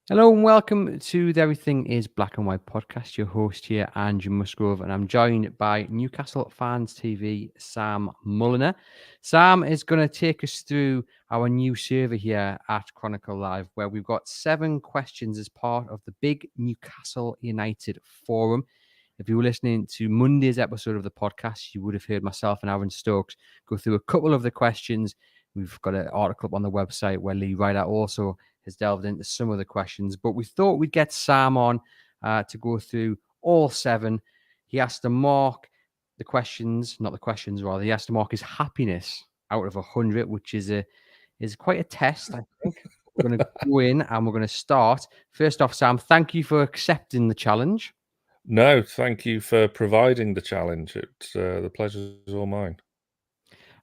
Hello and welcome to the Everything is Black and White podcast. Your host here, Andrew Musgrove, and I'm joined by Newcastle Fans TV, Sam Mulliner. Sam is going to take us through our new survey here at Chronicle Live, where we've got 7 questions as part of the Big Newcastle United Forum. If you were listening to Monday's episode of the podcast, you would have heard myself and Aaron Stokes go through a couple of the questions. We've got an article up on the website where Lee Ryder also has delved into some of the questions, but we thought we'd get Sam on to go through all 7. He has to mark the questions, not the questions rather. He has to mark his happiness out of 100, which is quite a test, I think. We're going to go in and we're going to start. First off, Sam, thank you for accepting the challenge. No, thank you for providing the challenge. It's the pleasure's all mine.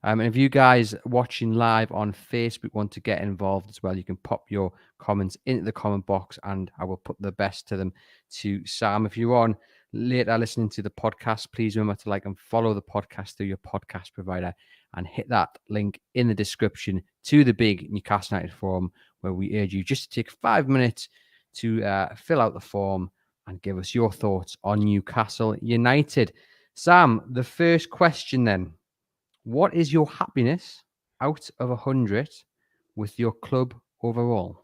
And if you guys watching live on Facebook want to get involved as well, you can pop your comments into the comment box and I will put the best to them to Sam. If you're on later listening to the podcast, please remember to like and follow the podcast through your podcast provider and hit that link in the description to the Big Newcastle United Forum, where we urge you just to take 5 minutes to fill out the form and give us your thoughts on Newcastle United. Sam, the first question then. What is your happiness out of 100 with your club overall?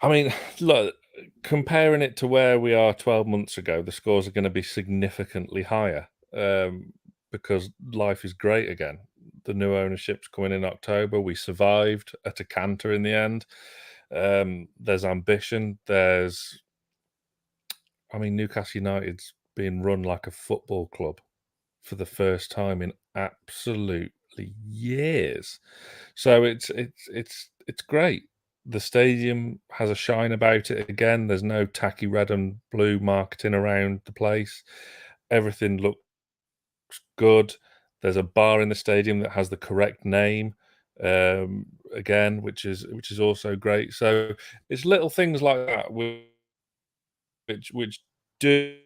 I mean, look, comparing it to where we are 12 months ago, the scores are going to be significantly higher because life is great again. The new ownership's coming in October. We survived at a canter in the end. There's ambition. Newcastle United's being run like a football club for the first time in absolutely years. So it's great. The stadium has a shine about it again. There's no tacky red and blue marketing around the place. Everything looks good. There's a bar in the stadium that has the correct name, again, which is also great. So it's little things like that which do.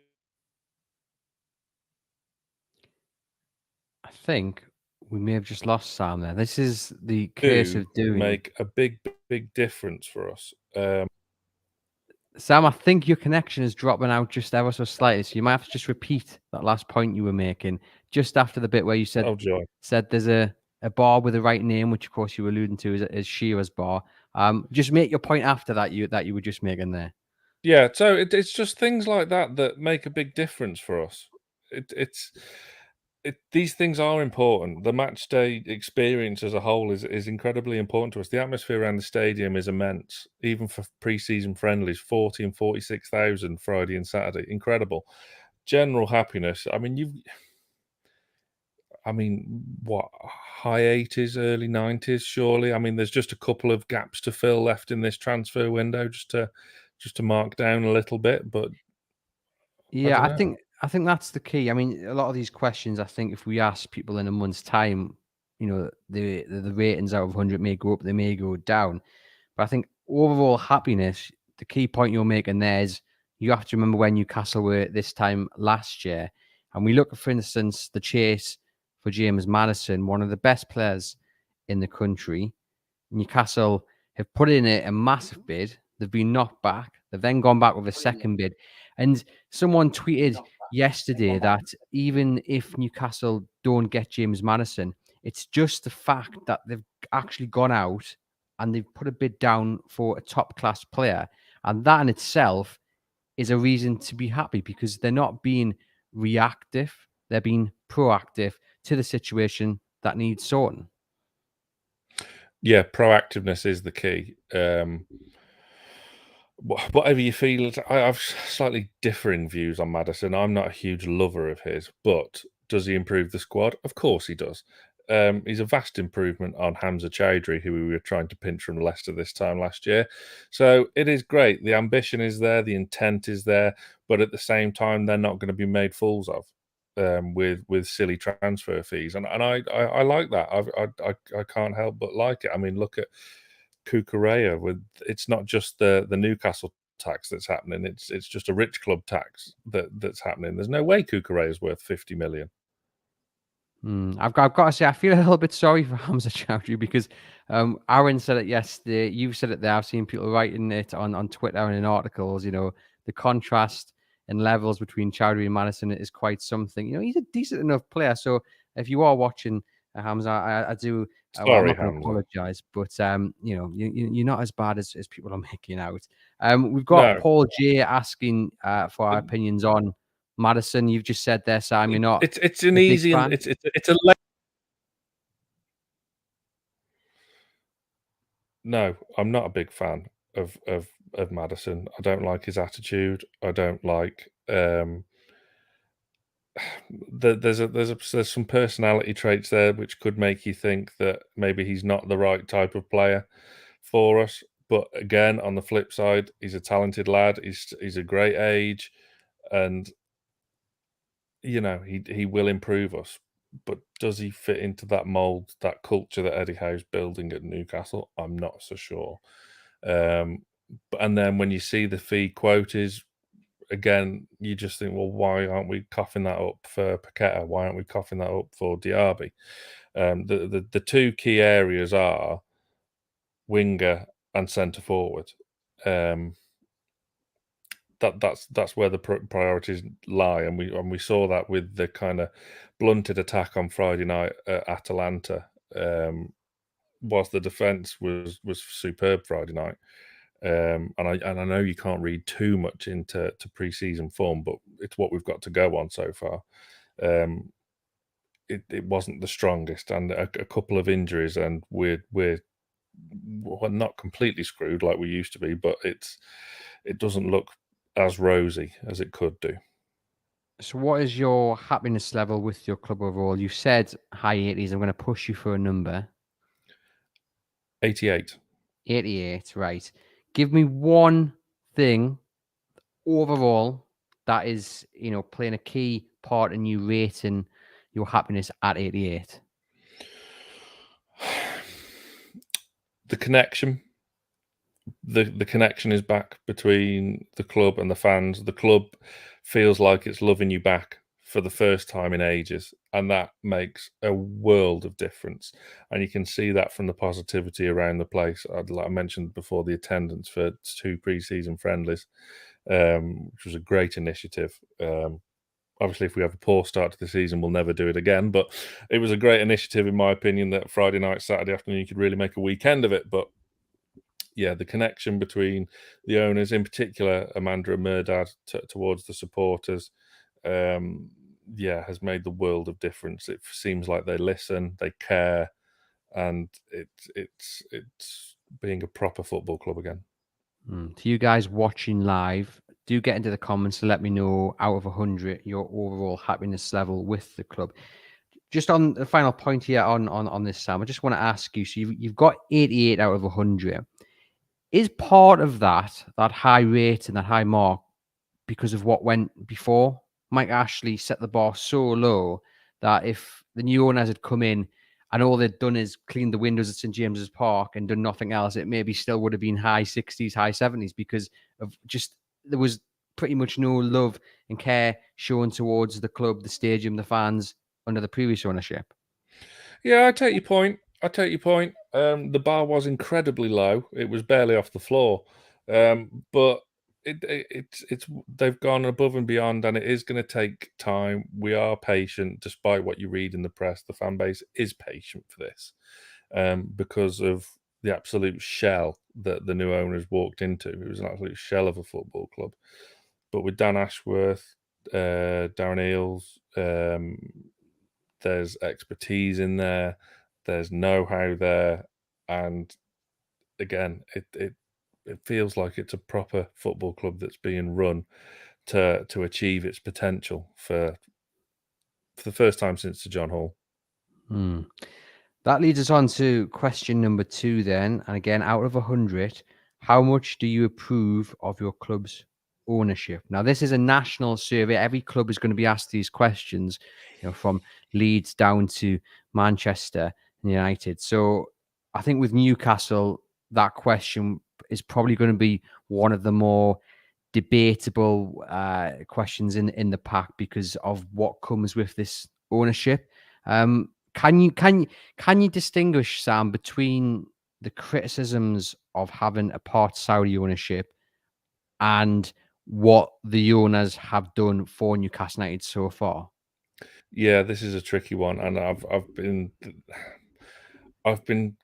I think we may have just lost Sam there. This is the curse of doing. Make a big difference for us. Sam, I think your connection is dropping out just ever so slightly, so you might have to just repeat that last point you were making just after the bit where you said there's a bar with the right name, which of course you were alluding to is Shearer's Bar. Just make your point after that you were just making there. Yeah, so it's just things like that that make a big difference for us. These things are important. The match day experience as a whole is incredibly important to us. The atmosphere around the stadium is immense, even for pre-season friendlies, 40 and 46,000 Friday and Saturday. Incredible. General happiness. What, high 80s, early 90s, surely? I mean, there's just a couple of gaps to fill left in this transfer window just to mark down a little bit, but yeah, I think that's the key. I mean, a lot of these questions, I think if we ask people in a month's time, the ratings out of 100 may go up, they may go down. But I think overall happiness, the key point you're making there is you have to remember where Newcastle were this time last year. And we look at, for instance, the chase for James Madison, one of the best players in the country. Newcastle have put in a massive bid. They've been knocked back. They've then gone back with a second bid. And someone tweeted yesterday that even if Newcastle don't get James Madison, it's just the fact that they've actually gone out and they've put a bid down for a top-class player. And that in itself is a reason to be happy because they're not being reactive. They're being proactive to the situation that needs sorting. Yeah, proactiveness is the key. Whatever you feel, I have slightly differing views on Madison. I'm not a huge lover of his, but does he improve the squad? Of course he does. He's a vast improvement on Hamza Chowdhury, who we were trying to pinch from Leicester this time last year. So it is great. The ambition is there, the intent is there, but at the same time, they're not going to be made fools of with silly transfer fees, and I like that. I can't help but like it. I mean, look at Cucurella. It's not just the Newcastle tax that's happening. It's just a rich club tax that's happening. There's no way Cucurella is worth 50 million. I've got to say, I feel a little bit sorry for Hamza Chowdhury because Aaron said it yesterday. You've said it there. I've seen people writing it on Twitter and in articles. The contrast and levels between Chowdhury and Madison is quite something. He's a decent enough player. So if you are watching, Hamza, I do. Well, I'm Sorry, not going to Hamza. apologise, but you're not as bad as people are making out. We've got No, Paul J asking for our opinions on Madison. You've just said there, Sam, you're not it's an a big easy and fan. it's a. No, I'm not a big fan of Madison. I don't like his attitude. I don't like there's some personality traits there which could make you think that maybe he's not the right type of player for us. But again, on the flip side, he's a talented lad. He's a great age, and he will improve us. But does he fit into that mold, that culture that Eddie Howe's building at Newcastle? I'm not so sure. And then when you see the fee quotas, again, you just think, well, why aren't we coughing that up for Paqueta? Why aren't we coughing that up for Diaby? The two key areas are winger and centre forward. That's where the priorities lie, and we saw that with the kind of blunted attack on Friday night at Atalanta. Whilst the defence was superb Friday night, and I know you can't read too much into pre-season form, but it's what we've got to go on so far. It wasn't the strongest, and a couple of injuries, and we're not completely screwed like we used to be, but it doesn't look as rosy as it could do. So what is your happiness level with your club overall? You said high 80s. I'm going to push you for a number. 88. 88, right. Give me one thing overall that is, playing a key part in you rating your happiness at 88. The connection. The connection is back between the club and the fans. The club feels like it's loving you back for the first time in ages, and that makes a world of difference. And you can see that from the positivity around the place. Like I mentioned before, the attendance for 2 pre-season friendlies, which was a great initiative. Obviously, if we have a poor start to the season, we'll never do it again. But it was a great initiative, in my opinion, that Friday night, Saturday afternoon, you could really make a weekend of it. But yeah, the connection between the owners, in particular Amanda and Murdad, towards the supporters, has made the world of difference. It seems like they listen, they care, and it's being a proper football club again. To you guys watching live, do get into the comments to let me know out of 100 your overall happiness level with the club. Just on the final point here on this, Sam, I just want to ask you. So you've got 88 out of 100. Is part of that high rate and that high mark because of what went before? Mike Ashley set the bar so low that if the new owners had come in and all they'd done is clean the windows at St. James's Park and done nothing else, it maybe still would have been high 60s, high 70s because of just there was pretty much no love and care shown towards the club, the stadium, the fans under the previous ownership. Yeah, I take your point. The bar was incredibly low. It was barely off the floor, but it's they've gone above and beyond, and it is going to take time. We are patient, despite what you read in the press. The fan base is patient for this, because of the absolute shell that the new owners walked into. It was an absolute shell of a football club. But with Dan Ashworth, Darren Eales, there's expertise in there. There's know-how there, and again, it feels like it's a proper football club that's being run to achieve its potential for the first time since Sir John Hall. That leads us on to question number 2 then. And again, out of 100, how much do you approve of your club's ownership? Now, this is a national survey. Every club is going to be asked these questions, from Leeds down to Manchester United. So I think with Newcastle, that question is probably going to be one of the more debatable questions in the pack because of what comes with this ownership. Can you distinguish, Sam, between the criticisms of having a part Saudi ownership and what the owners have done for Newcastle United so far? Yeah, this is a tricky one, and I've been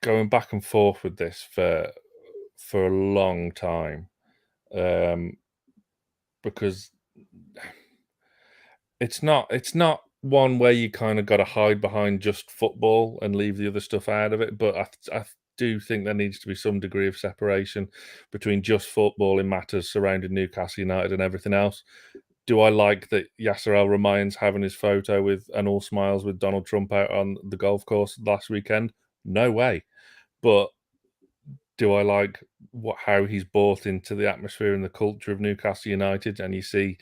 going back and forth with this for a long time, because it's not one where you kind of got to hide behind just football and leave the other stuff out of it. But I do think there needs to be some degree of separation between just football in matters surrounding Newcastle United and everything else. Do I like that Yasser Al Rumayyan's having his photo with and all smiles with Donald Trump out on the golf course last weekend? No way. But do I like how he's bought into the atmosphere and the culture of Newcastle United? And you see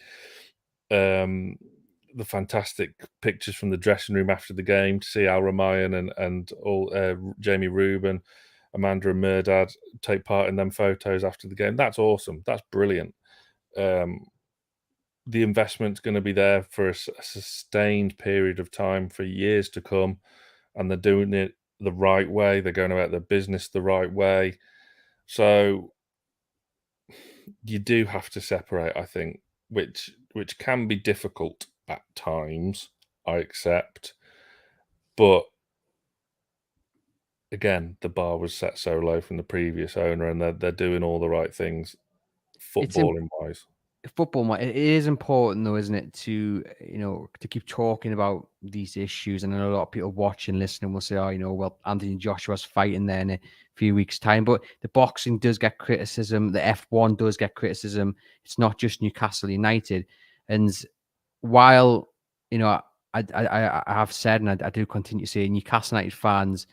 the fantastic pictures from the dressing room after the game to see Al Rumayyan and all Jamie Rubin, Amanda and Murdad take part in them photos after the game. That's awesome. That's brilliant. The investment's going to be there for a sustained period of time for years to come, and they're doing it the right way. They're going about their business the right way. So you do have to separate, I think, which can be difficult at times, I accept. But again, the bar was set so low from the previous owner, and they're doing all the right things footballing wise. Football, it is important though, isn't it, to to keep talking about these issues. And I know a lot of people watching, listening will say, "Oh, well, Anthony Joshua's fighting there in a few weeks' time." But the boxing does get criticism. The F1 does get criticism. It's not just Newcastle United. And while I have said, and I do continue to say, Newcastle United fans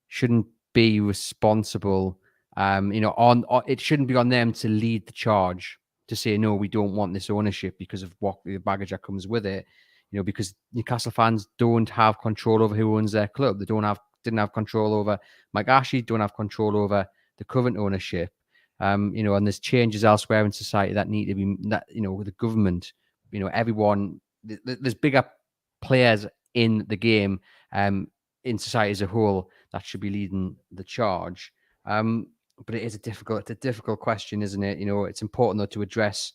shouldn't be responsible. On it shouldn't be on them to lead the charge to say, no, we don't want this ownership because of what the baggage that comes with it. Because Newcastle fans don't have control over who owns their club. They didn't have control over Mike Ashley, don't have control over the current ownership. And there's changes elsewhere in society that need to be with the government, everyone, there's bigger players in the game, in society as a whole, that should be leading the charge. But it's a difficult question, isn't it? It's important though to address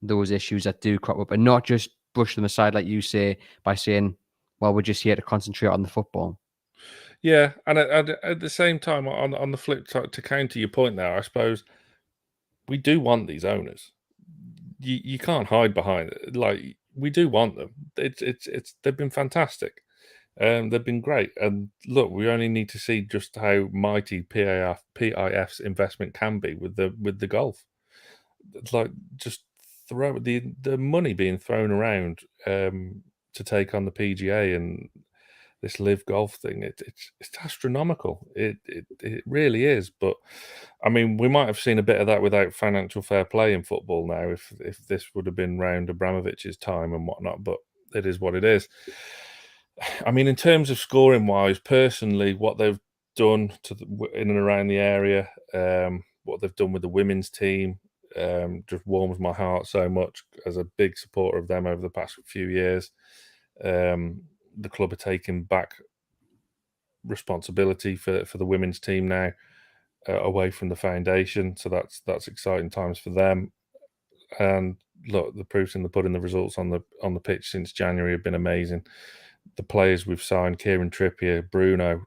those issues that do crop up and not just brush them aside, like you say, by saying, well, we're just here to concentrate on the football. Yeah, and at the same time, on the flip side, to counter your point there, I suppose we do want these owners. You can't hide behind it. Like, we do want them. It's they've been fantastic. They've been great. And look, we only need to see just how mighty PIF's investment can be with the golf. It's like, just throw the money being thrown around to take on the PGA and this live golf thing. It's astronomical. It really is. But I mean, we might have seen a bit of that without financial fair play in football now, if this would have been round Abramovich's time and whatnot. But it is what it is. I mean, in terms of scoring wise, personally, what they've done in and around the area, what they've done with the women's team, just warms my heart so much as a big supporter of them over the past few years. The club are taking back responsibility for the women's team now, away from the foundation. So that's exciting times for them. And look, the proof's in the pudding. The results on the pitch since January have been amazing. The players we've signed, Kieran Trippier, Bruno,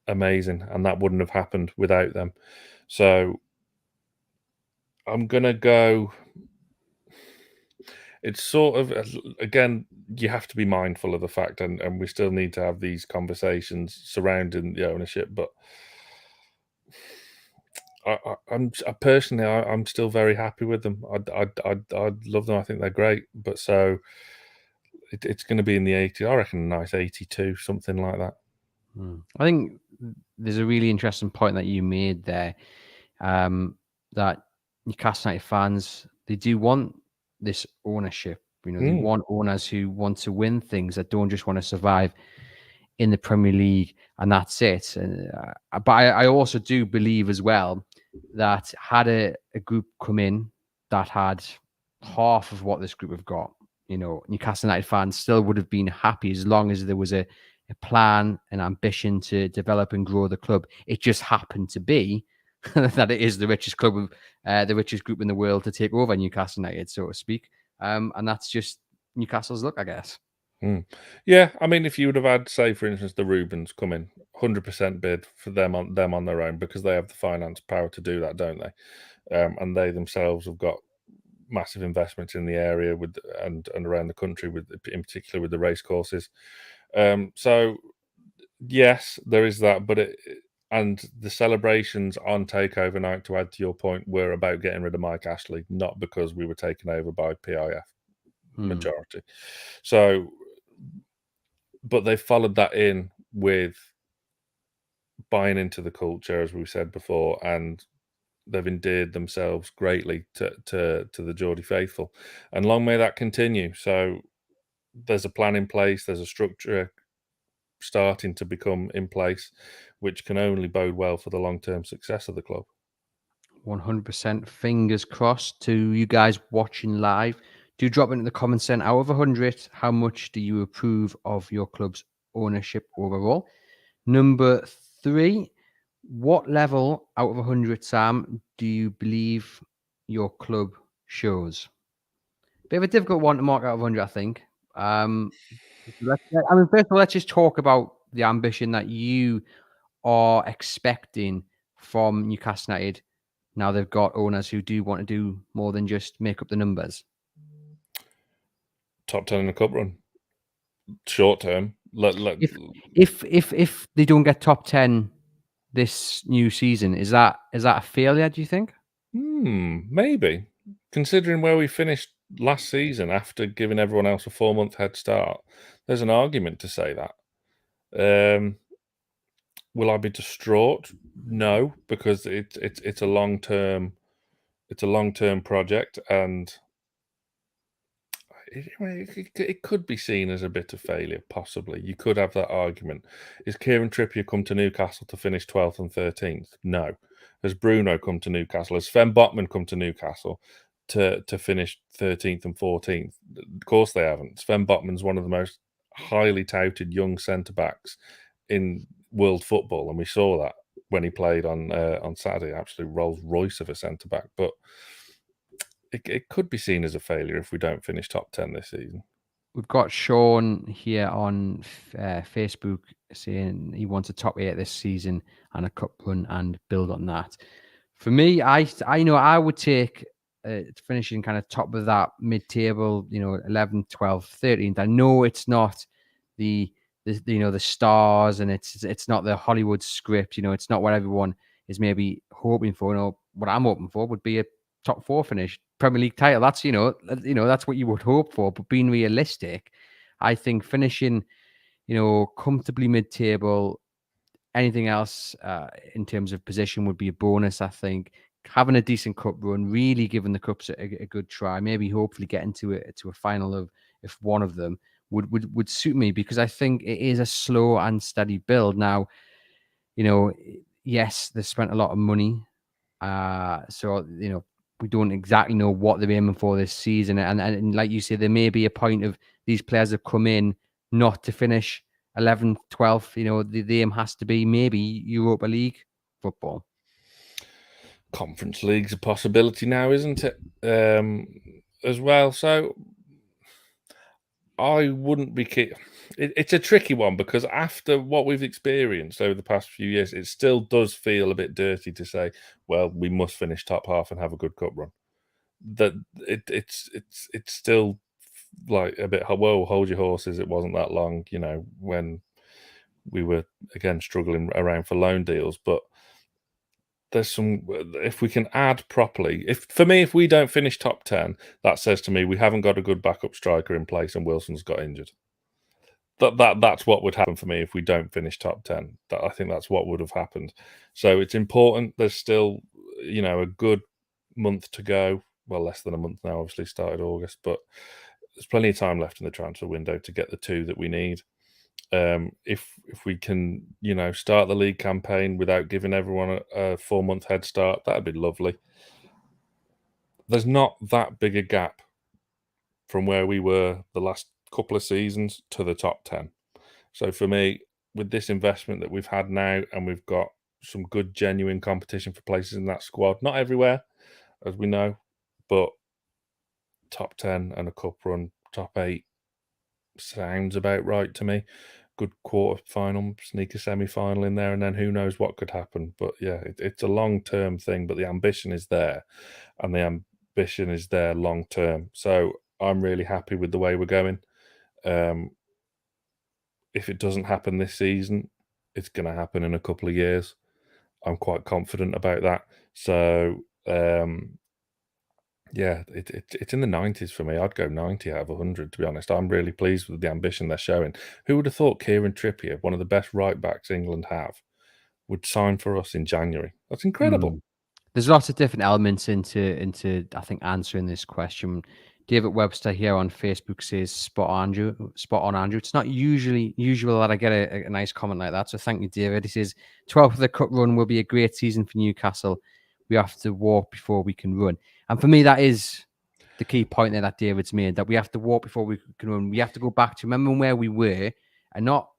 amazing, and that wouldn't have happened without them. So I'm gonna go. It's sort of, again, you have to be mindful of the fact, and we still need to have these conversations surrounding the ownership. But I'm personally, I'm still very happy with them. I'd love them. I think they're great. But so it's going to be in the 80. I reckon a nice 82, something like that. I think there's a really interesting point that you made there, that Newcastle United fans, they do want this ownership. They want owners who want to win things, that don't just want to survive in the Premier League and that's it. But I also do believe as well that had a group come in that had half of what this group have got, Newcastle United fans still would have been happy as long as there was a a plan, an ambition to develop and grow the club. It just happened to be that it is the richest club of the richest group in the world to take over Newcastle United, so to speak. And that's just Newcastle's luck, I guess. Yeah, I mean, if you would have had, say, for instance, the Rubens come in, 100% bid for them on their own, because they have the finance power to do that, don't they? And they themselves have got massive investments in the area and around the country, in particular with the race courses. So yes, there is that, but and the celebrations on takeover night, to add to your point, were about getting rid of Mike Ashley, not because we were taken over by PIF majority. So, but they followed that in with buying into the culture, as we said before, and they've endeared themselves greatly to the Geordie faithful, and long may that continue. So there's a plan in place, there's a structure starting to become in place, which can only bode well for the long-term success of the club. 100% fingers crossed to you guys watching live. Do drop into the comments then, out of 100, how much do you approve of your club's ownership overall? Number 3, what level out of 100, Sam, do you believe your club shows? Bit of a difficult one to mark out of 100, I think. I mean, first of all, let's just talk about the ambition that you are expecting from Newcastle United. Now they've got owners who do want to do more than just make up the numbers. Top 10 in the cup run. Short term. If they don't get top 10 this new season, is that a failure, do you think? Maybe. Considering where we finished last season after giving everyone else a 4-month head start, there's an argument to say that. Will I be distraught? No, because it's a long-term project, and it could be seen as a bit of failure, possibly. You could have that argument. Is Kieran Trippier come to Newcastle to finish 12th and 13th? No. Has Bruno come to Newcastle? Has Sven Botman come to Newcastle to finish 13th and 14th? Of course they haven't. Sven Botman's one of the most highly touted young centre-backs in world football, and we saw that when he played on Saturday. Absolute Rolls Royce of a centre-back. But it could be seen as a failure if we don't finish top 10 this season. We've got Sean here on Facebook saying he wants a top 8 this season and a cup run and build on that. For me, I know I would take finishing kind of top of that mid-table, 11th, 12th, 13th. I know it's not the stars, and it's not the Hollywood script. It's not what everyone is maybe hoping for. What I'm hoping for would be a top 4 finish, Premier League title. That's that's what you would hope for. But being realistic, I think finishing comfortably mid-table, anything else in terms of position would be a bonus. I think having a decent cup run, really giving the cups a good try, maybe hopefully getting to a final of if one of them would suit me, because I think it is a slow and steady build. Now, yes, they spent a lot of money, so we don't exactly know what they're aiming for this season. And like you say, there may be a point of these players have come in not to finish 11th, 12th. The aim has to be maybe Europa League football. Conference League's a possibility now, isn't it? As well. So I wouldn't be it's a tricky one, because after what we've experienced over the past few years, it still does feel a bit dirty to say, well, we must finish top half and have a good cup run. That it's still like a bit, whoa, hold your horses. It wasn't that long, when we were again struggling around for loan deals. But there's some, if we can add properly, if we don't finish top 10, that says to me we haven't got a good backup striker in place and Wilson's got injured. That's what would happen for me if we don't finish top 10. I think that's what would have happened. So it's important. There's still, a good month to go. Well, less than a month now, obviously started August, but there's plenty of time left in the transfer window to get the 2 that we need. If we can, start the league campaign without giving everyone a 4-month head start, that'd be lovely. There's not that big a gap from where we were the last couple of seasons to the top 10. So for me, with this investment that we've had now, and we've got some good, genuine competition for places in that squad, not everywhere, as we know, but top 10 and a cup run, top 8 sounds about right to me. Good quarter final, sneak a semi-final in there, and then who knows what could happen. But yeah, it's a long-term thing, but the ambition is there, and the ambition is there long-term. So I'm really happy with the way we're going. If it doesn't happen this season, it's going to happen in a couple of years. I'm quite confident about that. So yeah, it's in the 90s for me. I'd go 90 out of 100, to be honest. I'm really pleased with the ambition they're showing. Who would have thought Kieran Trippier, one of the best right-backs England have, would sign for us in January? That's incredible. There's lots of different elements into I think answering this question. David Webster here on Facebook says spot on, Andrew. It's not usual that I get a nice comment like that, so thank you, David. He says 12th of the cup run will be a great season for Newcastle. We have to walk before we can run, and for me that is the key point there that David's made, that we have to walk before we can run. We have to go back to remembering where we were and not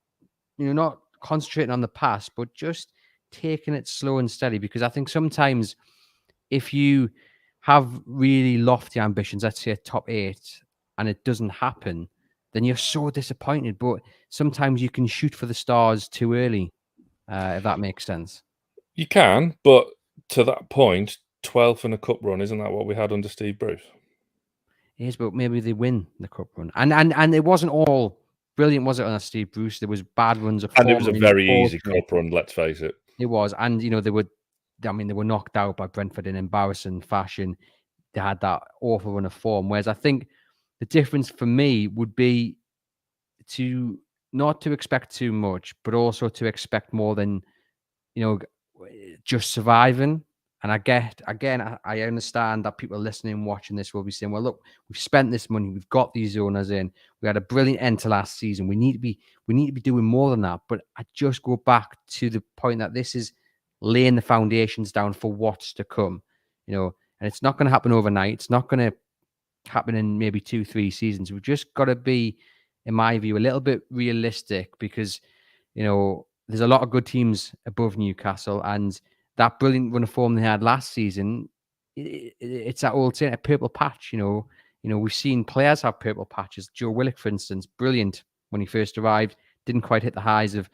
concentrating on the past, but just taking it slow and steady. Because I think sometimes if you have really lofty ambitions, let's say a top 8, and it doesn't happen, then you're so disappointed. But sometimes you can shoot for the stars too early, if that makes sense. You can, but to that point, 12th in a cup run, isn't that what we had under Steve Bruce? It is, but maybe they win the cup run. And it wasn't all brilliant, was it, on Steve Bruce? There was bad runs of form. And it was a very easy cup run, let's face it. It was. And, they were knocked out by Brentford in embarrassing fashion. They had that awful run of form. Whereas I think the difference for me would be to not to expect too much, but also to expect more than, just surviving. And I understand that people listening, watching this will be saying, well, look, we've spent this money. We've got these owners in. We had a brilliant end to last season. We need to be doing more than that. But I just go back to the point that this is laying the foundations down for what's to come, and it's not going to happen overnight. It's not going to happen in maybe 2-3 seasons. We've just got to be, in my view, a little bit realistic, because, there's a lot of good teams above Newcastle, and that brilliant run of form they had last season, it's that old saying, a purple patch. We've seen players have purple patches. Joe Willock, for instance, brilliant when he first arrived, didn't quite hit the highs of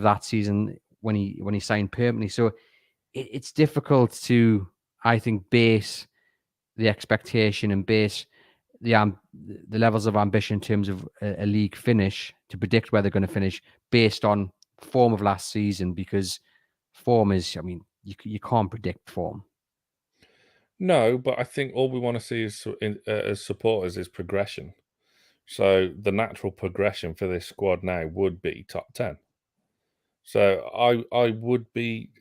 that season when he signed permanently. So it's difficult to, I think, base the expectation and base the levels of ambition in terms of a league finish to predict where they're going to finish based on form of last season, because form is, you can't predict form. No, but I think all we want to see as supporters is progression. So the natural progression for this squad now would be top 10. So I would be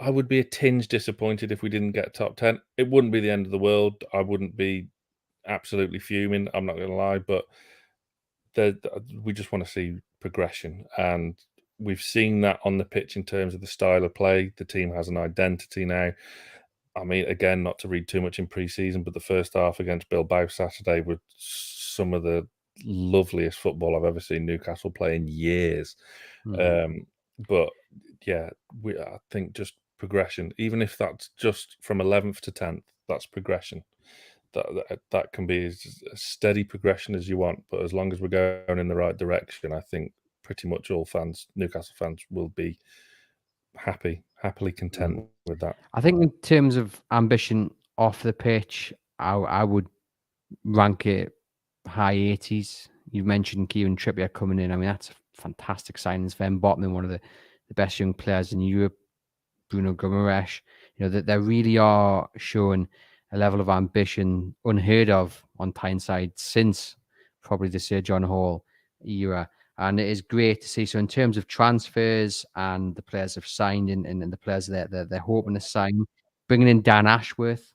a tinge disappointed if we didn't get top 10. It wouldn't be the end of the world. I wouldn't be absolutely fuming, I'm not going to lie, but we just want to see progression, and we've seen that on the pitch in terms of the style of play. The team has an identity now. I mean, again, not to read too much in pre-season, but the first half against Bilbao Saturday was some of the loveliest football I've ever seen Newcastle play in years. But yeah, I think just progression, even if that's just from 11th to 10th, that's progression. That can be as steady progression as you want, but as long as we're going in the right direction, I think pretty much all Newcastle fans, will be happily content with that. I think in terms of ambition off the pitch, I would rank it high 80s. You mentioned Kieran Trippier coming in. I mean, that's a fantastic signing. Sven Botman, one of the best young players in Europe. Bruno Guimaraes, that they really are showing a level of ambition unheard of on Tyneside since probably the Sir John Hall era. And it is great to see. So in terms of transfers and the players have signed and the players they're hoping to sign, bringing in Dan Ashworth,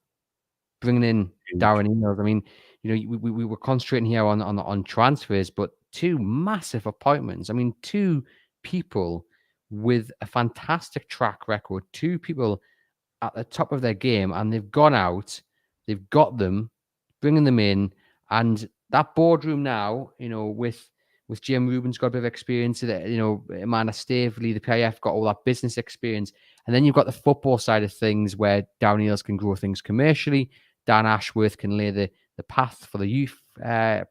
bringing in Darren Eales. I mean, we were concentrating here on transfers, but 2 massive appointments. I mean, 2 people with a fantastic track record, 2 people at the top of their game, and they've gone out, they've got them, bringing them in, and that boardroom now, with with Jim Rubin's got a bit of experience. You know, Amanda Staveley, the PIF got all that business experience. And then you've got the football side of things where Darren Eales can grow things commercially. Dan Ashworth can lay the path for the youth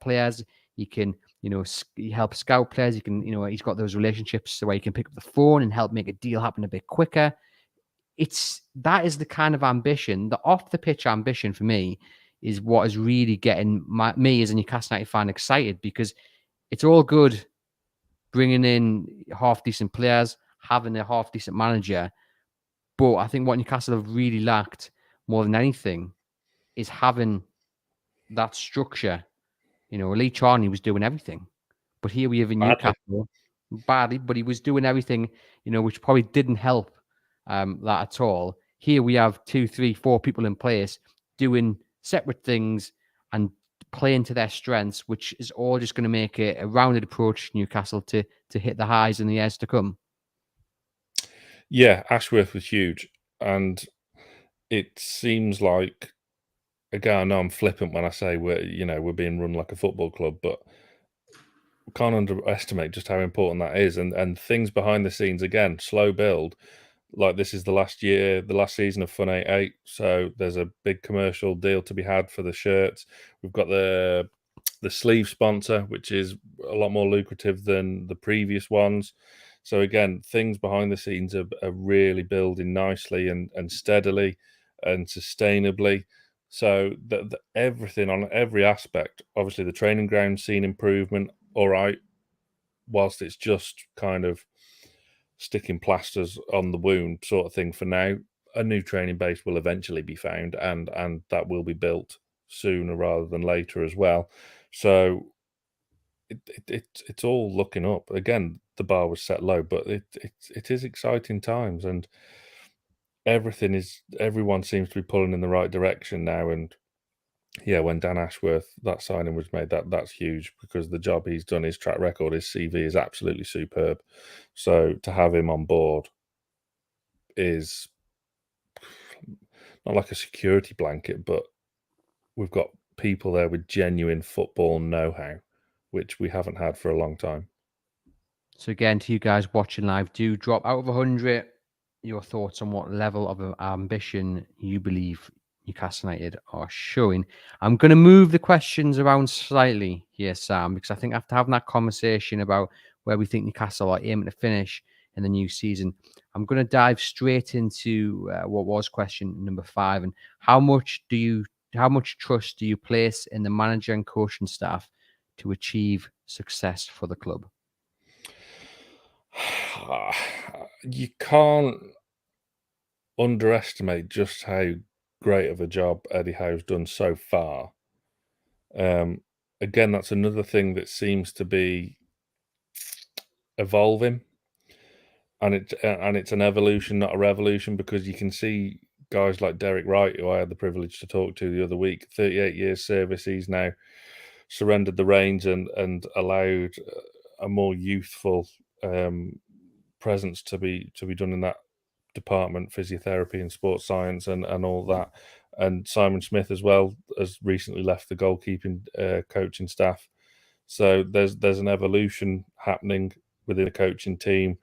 players. He can, you know, he helps scout players. He can, you know, he's got those relationships where he can pick up the phone and help make a deal happen a bit quicker. That is the kind of ambition, the off the pitch ambition for me is what is really getting me as a Newcastle United fan excited, because it's all good bringing in half decent players, having a half decent manager. But I think what Newcastle have really lacked more than anything is having that structure. You know, Lee Charney was doing everything, but here we have in Newcastle badly, but he was doing everything, you know, which probably didn't help that at all. Here we have 2, 3, 4 people in place doing separate things and playing to their strengths, which is all just going to make it a rounded approach Newcastle to hit the highs in the years to come. Yeah, Ashworth was huge, and it seems like, again, I know I'm flippant when I say we're being run like a football club, but we can't underestimate just how important that is, and things behind the scenes. Again, slow build. Like, this is the last season of Fun 88, so there's a big commercial deal to be had for the shirts. We've got the sleeve sponsor, which is a lot more lucrative than the previous ones. So again, things behind the scenes are really building nicely and steadily and sustainably. So everything on every aspect, obviously the training ground seen improvement, all right, whilst it's just kind of sticking plasters on the wound sort of thing for now. A new training base will eventually be found, and that will be built sooner rather than later as well. So it's all looking up. Again, the bar was set low, but it is exciting times, and everyone seems to be pulling in the right direction now. And yeah, when Dan Ashworth, that signing was made, that's huge, because the job he's done, his track record, his CV is absolutely superb. So to have him on board is not like a security blanket, but we've got people there with genuine football know-how, which we haven't had for a long time. So again, to you guys watching live, do drop out of 100 your thoughts on what level of ambition you believe Newcastle United are showing. I'm going to move the questions around slightly here, Sam, because I think after having that conversation about where we think Newcastle are aiming to finish in the new season, I'm going to dive straight into what was question number 5, and how much trust do you place in the manager and coaching staff to achieve success for the club? You can't underestimate just how great of a job Eddie Howe's done so far. Again, that's another thing that seems to be evolving, and it's an evolution, not a revolution, because you can see guys like Derek Wright, who I had the privilege to talk to the other week, 38 years service, he's now surrendered the reins and allowed a more youthful presence to be done in that department, physiotherapy and sports science and all that. And Simon Smith as well has recently left the goalkeeping coaching staff. So there's an evolution happening within the coaching team.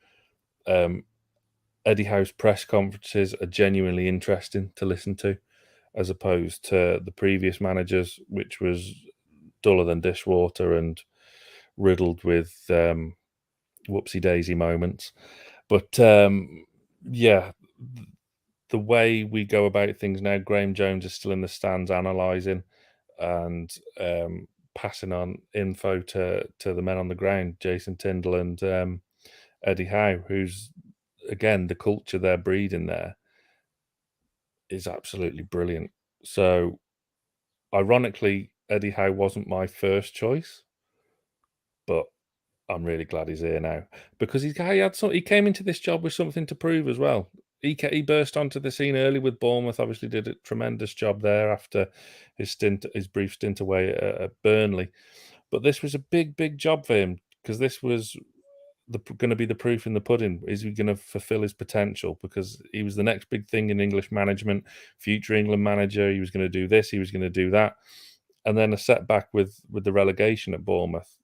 Eddie Howe's press conferences are genuinely interesting to listen to, as opposed to the previous managers, which was duller than dishwater and riddled with whoopsie daisy moments. But yeah, the way we go about things now, Graham Jones is still in the stands analysing and passing on info to the men on the ground, Jason Tyndall and Eddie Howe, who's, again, the culture they're breeding there is absolutely brilliant. So, ironically, Eddie Howe wasn't my first choice, but I'm really glad he's here now, because he came into this job with something to prove as well. He burst onto the scene early with Bournemouth, obviously did a tremendous job there after his brief stint away at Burnley. But this was a big job for him, because this was going to be the proof in the pudding. Is he going to fulfill his potential? Because he was the next big thing in English management, future England manager. He was going to do this, he was going to do that. And then a setback with the relegation at Bournemouth.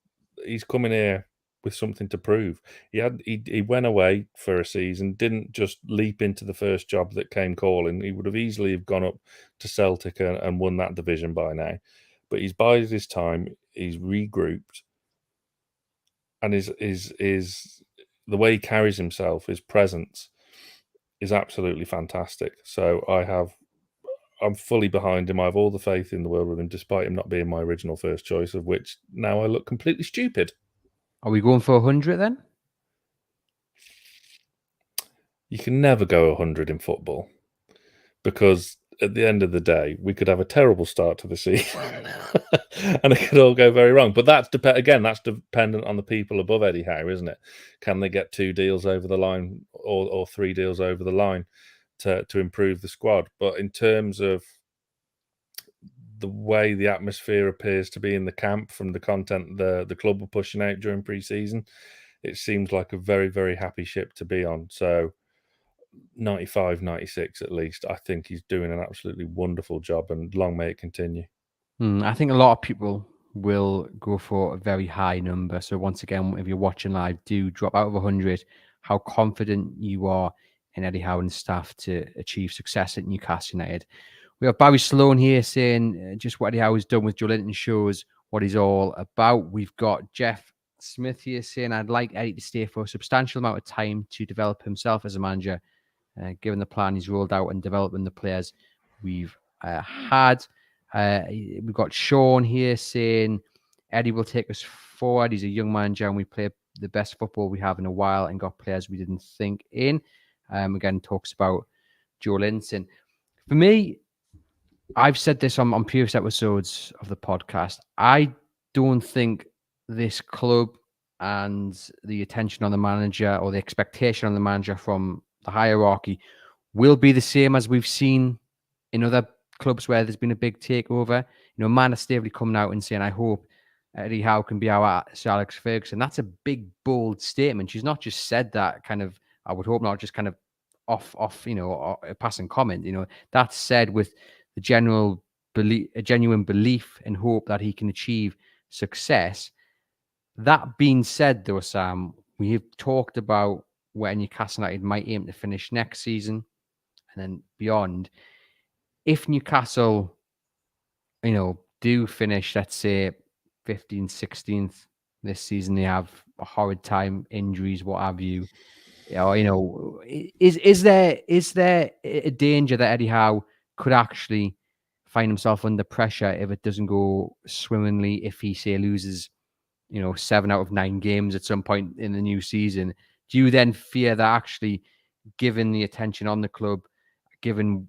he's coming here with something to prove. He went away for a season, didn't just leap into the first job that came calling. He would have easily have gone up to Celtic and won that division by now. But he's bided his time, he's regrouped, and is the way he carries himself, his presence is absolutely fantastic. So I'm fully behind him. I have all the faith in the world with him, despite him not being my original first choice, of which now I look completely stupid. Are we going for 100 then? You can never go 100 in football, because at the end of the day, we could have a terrible start to the season and it could all go very wrong. But that's dependent on the people above Eddie Howe, isn't it? Can they get 2 deals over the line or 3 deals over the line to improve the squad? But in terms of the way the atmosphere appears to be in the camp from the content the club were pushing out during pre-season, it seems like a very, very happy ship to be on. So 95, 96 at least. I think he's doing an absolutely wonderful job, and long may it continue. I think a lot of people will go for a very high number. So once again, if you're watching live, do drop out of 100 how confident you are in Eddie Howe and staff to achieve success at Newcastle United. We have Barry Sloan here saying just what Eddie Howe has done with Joe Linton shows what he's all about. We've got Jeff Smith here saying, I'd like Eddie to stay for a substantial amount of time to develop himself as a manager, given the plan he's rolled out and developing the players we've had. We've got Sean here saying, Eddie will take us forward. He's a young manager and we play the best football we have in a while and got players we didn't think in. Again, talks about Joe Linton. For me, I've said this on previous episodes of the podcast. I don't think this club and the attention on the manager or the expectation on the manager from the hierarchy will be the same as we've seen in other clubs where there's been a big takeover. Manor Staveley coming out and saying, I hope Eddie Howe can be our Sir Alex Ferguson. That's a big, bold statement. She's not just said that kind of, I would hope not just kind of off, a passing comment. That's said with the general belief, a genuine belief and hope that he can achieve success. That being said, though, Sam, we have talked about where Newcastle United might aim to finish next season and then beyond. If Newcastle, do finish, let's say, 15th, 16th this season, they have a horrid time, injuries, what have you. Is there a danger that Eddie Howe could actually find himself under pressure if it doesn't go swimmingly, if he, say, loses, 7 out of 9 games at some point in the new season? Do you then fear that actually, given the attention on the club, given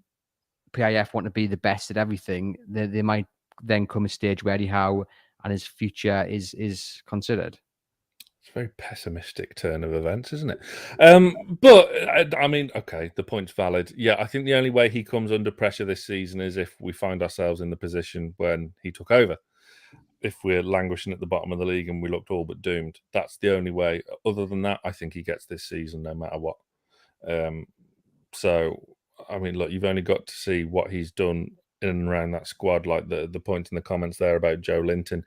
PIF want to be the best at everything, there might then come a stage where Eddie Howe and his future is considered? It's a very pessimistic turn of events, isn't it? But I mean, okay, the point's valid. Yeah, I think the only way he comes under pressure this season is if we find ourselves in the position when he took over. If we're languishing at the bottom of the league and we looked all but doomed, that's the only way. Other than that, I think he gets this season no matter what. So, I mean, look, you've only got to see what he's done in and around that squad, like the point in the comments there about Joe Linton.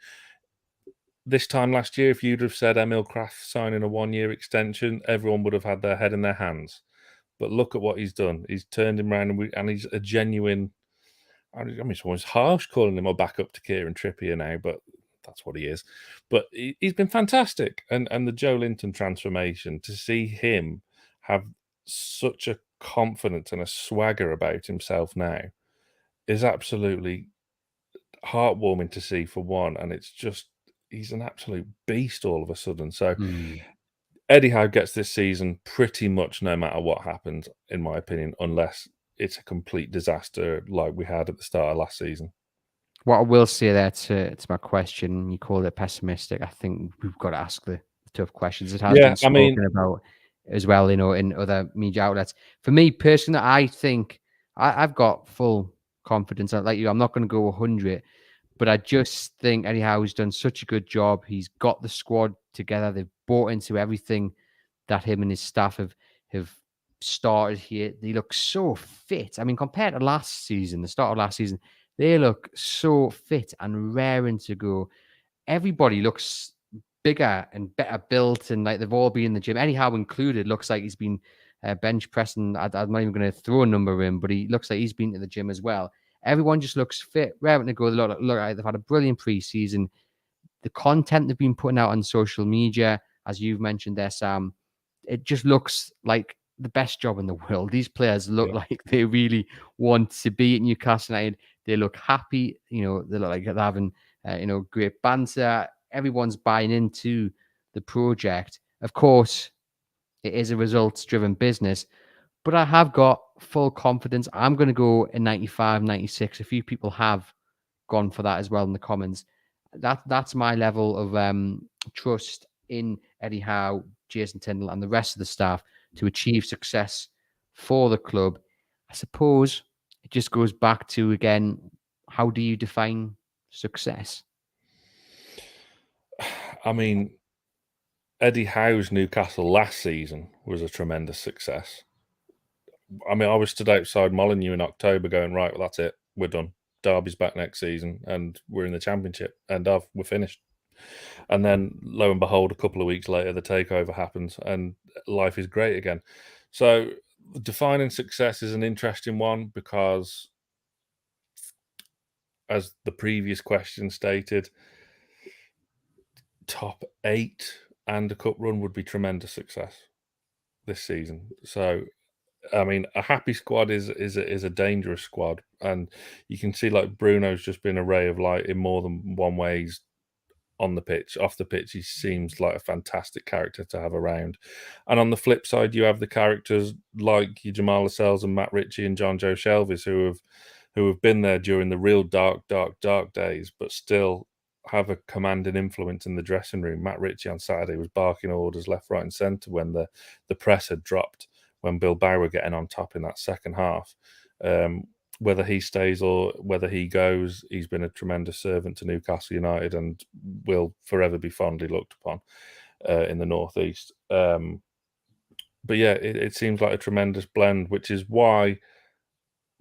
This time last year, if you'd have said Emil Kraft signing a 1-year extension, everyone would have had their head in their hands. But look at what he's done. He's turned him around and he's a genuine... I mean, it's almost harsh calling him a backup to Kieran Trippier now, but that's what he is. But he's been fantastic. And the Joe Linton transformation, to see him have such a confidence and a swagger about himself now is absolutely heartwarming to see, for one. And it's just, he's an absolute beast all of a sudden. So Eddie Howe gets this season pretty much no matter what happens, in my opinion, unless it's a complete disaster like we had at the start of last season. What I will say there to my question, you called it pessimistic. I think we've got to ask the tough questions. It has been spoken about as well, in other media outlets. For me personally, I think I've got full confidence. Like you, I'm not going to go 100, but I just think Eddie Howe's done such a good job. He's got the squad together. They've bought into everything that him and his staff have started here. They look so fit. I mean, compared to last season, the start of last season, they look so fit and raring to go. Everybody looks bigger and better built, and like they've all been in the gym. Eddie Howe included looks like he's been bench pressing. I'm not even going to throw a number in, but he looks like he's been to the gym as well. Everyone just looks fit, raring to go. They look like they've had a brilliant preseason. The content they've been putting out on social media, as you've mentioned there, Sam, it just looks like the best job in the world. These players look like they really want to be at Newcastle United. They look happy. They look like they're having, great banter. Everyone's buying into the project. Of course, it is a results-driven business, but I have got full confidence. I'm going to go in 95, 96. A few people have gone for that as well in the comments. That's my level of trust in Eddie Howe, Jason Tindall, and the rest of the staff to achieve success for the club. I suppose it just goes back to, again, how do you define success? I mean, Eddie Howe's Newcastle last season was a tremendous success. I mean, I was stood outside Molineux in October going, right, well, that's it. We're done. Derby's back next season and we're in the Championship and we're finished. And then, lo and behold, a couple of weeks later, the takeover happens and life is great again. So defining success is an interesting one because, as the previous question stated, top 8 and a cup run would be tremendous success this season. So, I mean, a happy squad is a dangerous squad, and you can see like Bruno's just been a ray of light in more than one way. He's on the pitch, off the pitch, he seems like a fantastic character to have around. And on the flip side, you have the characters like your Jamal Lascelles and Matt Ritchie and John Joe Shelvey's who have been there during the real dark days, but still have a commanding influence in the dressing room. Matt Ritchie on Saturday was barking orders left, right, and centre when the press had dropped, when Bilbao were getting on top in that second half. Whether he stays or whether he goes, he's been a tremendous servant to Newcastle United and will forever be fondly looked upon in the Northeast. But yeah, it seems like a tremendous blend, which is why,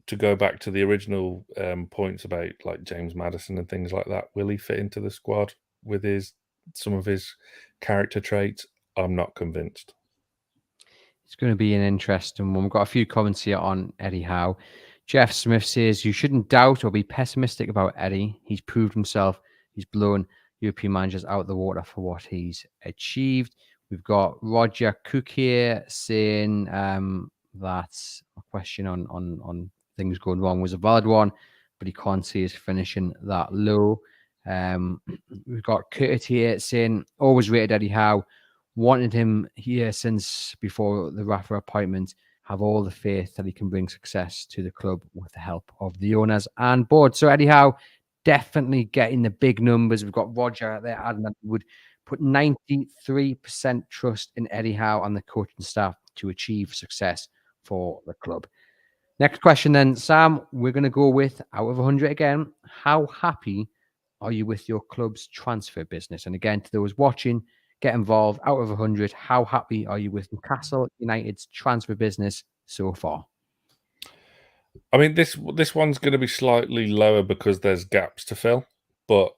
to go back to the original points about like James Madison and things like that, will he fit into the squad with some of his character traits? I'm not convinced. It's going to be an interesting one. We've got a few comments here on Eddie Howe. Jeff Smith says, you shouldn't doubt or be pessimistic about Eddie. He's proved himself. He's blown European managers out of the water for what he's achieved. We've got Roger Cook here saying that a question on things going wrong was a valid one, but he can't see us finishing that low. We've got Kurt here saying, always rated Eddie Howe. Wanted him here since before the Rafa appointment. Have all the faith that he can bring success to the club with the help of the owners and board. So Eddie Howe definitely getting the big numbers. We've got Roger out there adding that he would put 93% trust in Eddie Howe and the coaching staff to achieve success for the club. Next question then, Sam, we're going to go with out of 100 again. How happy are you with your club's transfer business? And again, to those watching, get involved. Out of 100, how happy are you with Newcastle United's transfer business so far? I mean, this one's going to be slightly lower because there's gaps to fill, but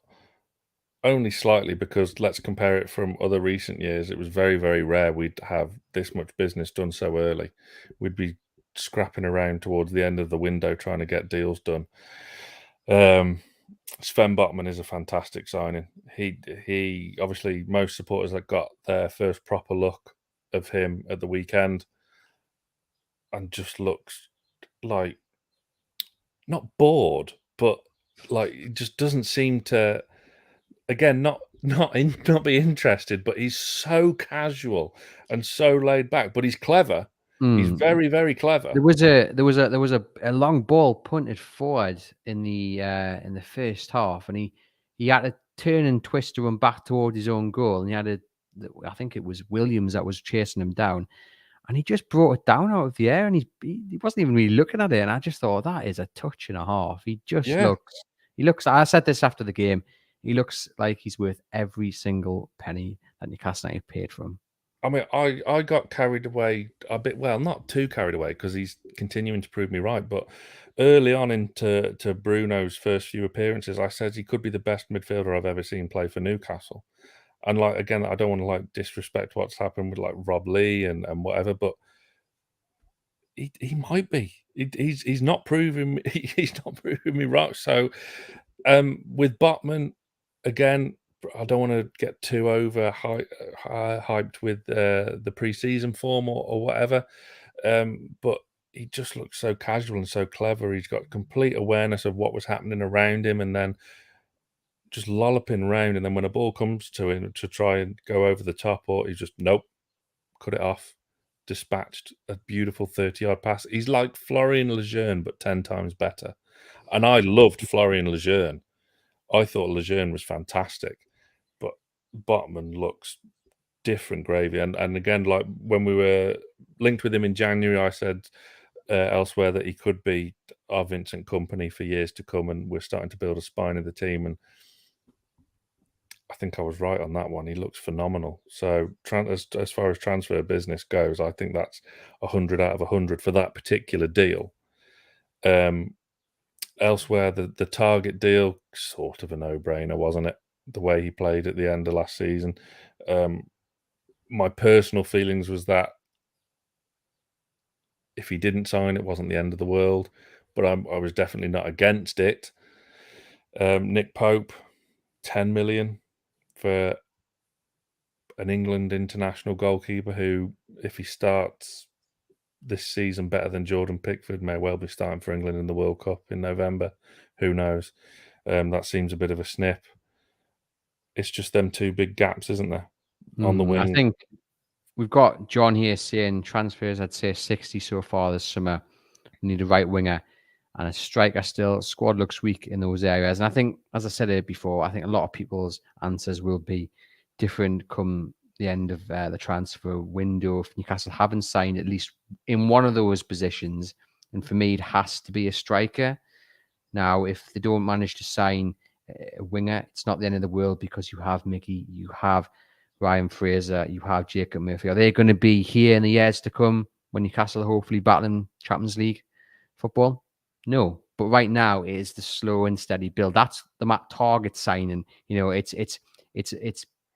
only slightly because let's compare it from other recent years. It was very, very rare we'd have this much business done so early. We'd be scrapping around towards the end of the window trying to get deals done. Sven Botman is a fantastic signing. He obviously, most supporters that got their first proper look of him at the weekend and just looks like not bored, but like it just doesn't seem to, again, not be interested, but he's so casual and so laid back, but he's clever. He's very, very clever. There was a long ball punted forward in the first half, and he had to turn and twist to run back towards his own goal, and I think it was Williams that was chasing him down, and he just brought it down out of the air, and he wasn't even really looking at it, and I just thought that is a touch and a half. He just looks. I said this after the game. He looks like he's worth every single penny that Newcastle United paid for him. I mean, I got carried away a bit. Well, not too carried away because he's continuing to prove me right. But early on into Bruno's first few appearances, I said he could be the best midfielder I've ever seen play for Newcastle. And like, again, I don't want to like disrespect what's happened with like Rob Lee and whatever, but he might be. He's not proving he's not proving me wrong. So with Botman, again, I don't want to get too over hyped with the preseason form or whatever, but he just looks so casual and so clever. He's got complete awareness of what was happening around him, and then just lolloping around. And then when a ball comes to him to try and go over the top, or he's just nope, cut it off. Dispatched a beautiful 30-yard pass. He's like Florian Lejeune, but 10 times better. And I loved Florian Lejeune. I thought Lejeune was fantastic, but Botman looks different gravy. And again, like when we were linked with him in January, I said elsewhere that he could be our Vincent Kompany for years to come, and we're starting to build a spine of the team. And I think I was right on that one. He looks phenomenal. So as far as transfer business goes, I think that's 100 out of 100 for that particular deal. Elsewhere, the Target deal, sort of a no-brainer, wasn't it? The way he played at the end of last season. My personal feelings was that if he didn't sign, it wasn't the end of the world, but I was definitely not against it. Nick Pope, 10 million for an England international goalkeeper who, if he starts this season better than Jordan Pickford, may well be starting for England in the World Cup in November. Who knows? That seems a bit of a snip. It's just them two big gaps, isn't there, on the wing? I think we've got John here saying transfers, I'd say 60 so far this summer. We need a right winger and a striker still. Squad looks weak in those areas. And I think, as I said before, I think a lot of people's answers will be different come the end of the transfer window. If Newcastle haven't signed at least in one of those positions, and for me, it has to be a striker. Now, if they don't manage to sign a winger, it's not the end of the world, because you have Mickey, you have Ryan Fraser, you have Jacob Murphy. Are they going to be here in the years to come when Newcastle are hopefully battling Champions League football? No. But right now it is the slow and steady build. That's the Matt Target signing. You know, it's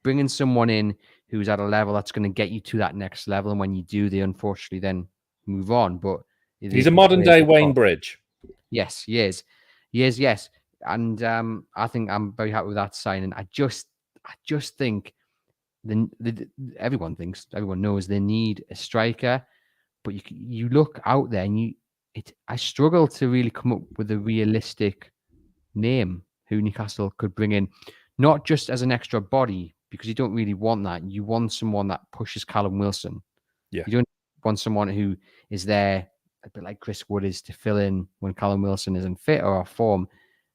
bringing someone in who's at a level that's going to get you to that next level. And when you do, they unfortunately then move on. But he's a modern day Wayne Bridge. Yes, he is. Yes. And I think I'm very happy with that signing. I just think everyone knows they need a striker, but you look out there and I struggle to really come up with a realistic name who Newcastle could bring in, not just as an extra body, because you don't really want that. You want someone that pushes Callum Wilson. Yeah. You don't want someone who is there a bit like Chris Wood is to fill in when Callum Wilson isn't fit or off form.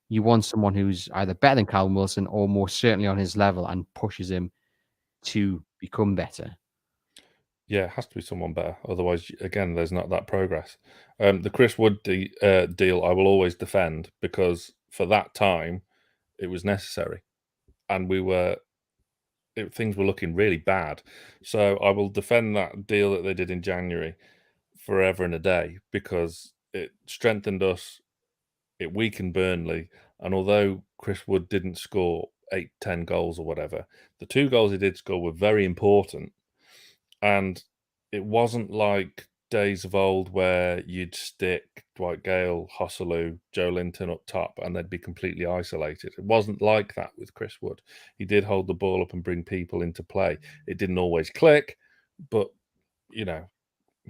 You want someone who's either better than Callum Wilson or more certainly on his level and pushes him to become better. Yeah, it has to be someone better. Otherwise, again, there's not that progress. The Chris Wood deal I will always defend, because for that time, it was necessary. And things were looking really bad. So I will defend that deal that they did in January forever and a day, because it strengthened us, it weakened Burnley. And although Chris Wood didn't score 8-10 goals or whatever, the 2 goals he did score were very important. And it wasn't like days of old where you'd stick Dwight Gale, Hosselu, Joe Linton up top and they'd be completely isolated. It wasn't like that with Chris Wood. He did hold the ball up and bring people into play. It didn't always click, but, you know,